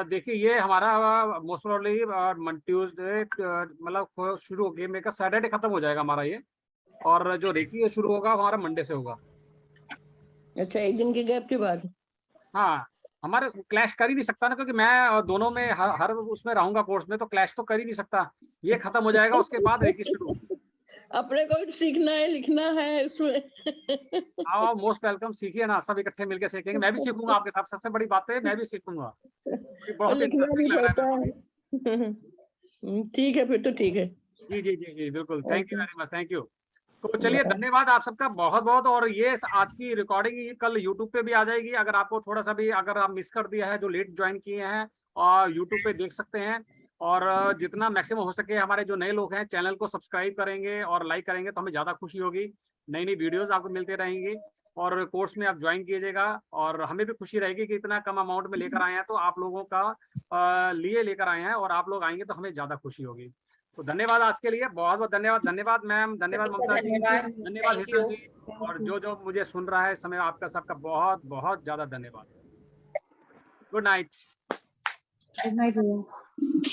देखिए ये हमारा मोस्ट प्रोबेबली ट्यूसडे मतलब शुरू होगी, मेरे का सैटरडे खत्म हो जाएगा हमारा ये, और जो रेकी ये शुरू होगा हमारा मंडे से होगा। अच्छा, एक दिन के गैप के बाद? हाँ, हमारे क्लैश कर ही नहीं सकता ना, क्योंकि मैं दोनों में हर उसमें रहूंगा कोर्स में, तो क्लैश तो कर ही नहीं सकता। ये खत्म हो जाएगा उसके बाद रेकी शुरू। अपने को भी सीखना है, लिखना है इसमें। आओ, मोस्ट वेलकम, सीखिए ना, सब इकट्ठे मिलकर सीखेंगे। मैं भी सीखूंगा आपके साथ, सबसे बड़ी बात है मैं भी सीखूंगा, बहुत लिखना भी इंटरेस्टिंग लग रहा पड़ता है। है। ठीक है, फिर तो ठीक है। जी जी जी जी बिल्कुल, thank you very much, thank you. तो चलिए, धन्यवाद आप सबका बहुत बहुत। और ये आज की रिकॉर्डिंग कल यूट्यूब पे भी आ जाएगी, अगर आपको थोड़ा सा भी अगर आप मिस कर दिया है, जो लेट ज्वाइन किए हैं, और यूट्यूब पे देख सकते हैं। और जितना मैक्सिमम हो सके हमारे जो नए लोग हैं चैनल को सब्सक्राइब करेंगे और लाइक करेंगे तो हमें ज़्यादा खुशी होगी। नई नई वीडियोस आपको मिलते रहेंगी, और कोर्स में आप ज्वाइन कीजिएगा, और हमें भी खुशी रहेगी कि इतना कम अमाउंट में लेकर आए हैं, तो आप लोगों का लिए लेकर आए हैं, और आप लोग आएंगे तो हमें ज़्यादा खुशी होगी। तो धन्यवाद आज के लिए, बहुत बहुत धन्यवाद। धन्यवाद मैम, धन्यवाद ममता जी, धन्यवाद हितल जी, और जो मुझे सुन रहा है इस समय, आपका सबका बहुत बहुत ज़्यादा धन्यवाद। Good night. Good night.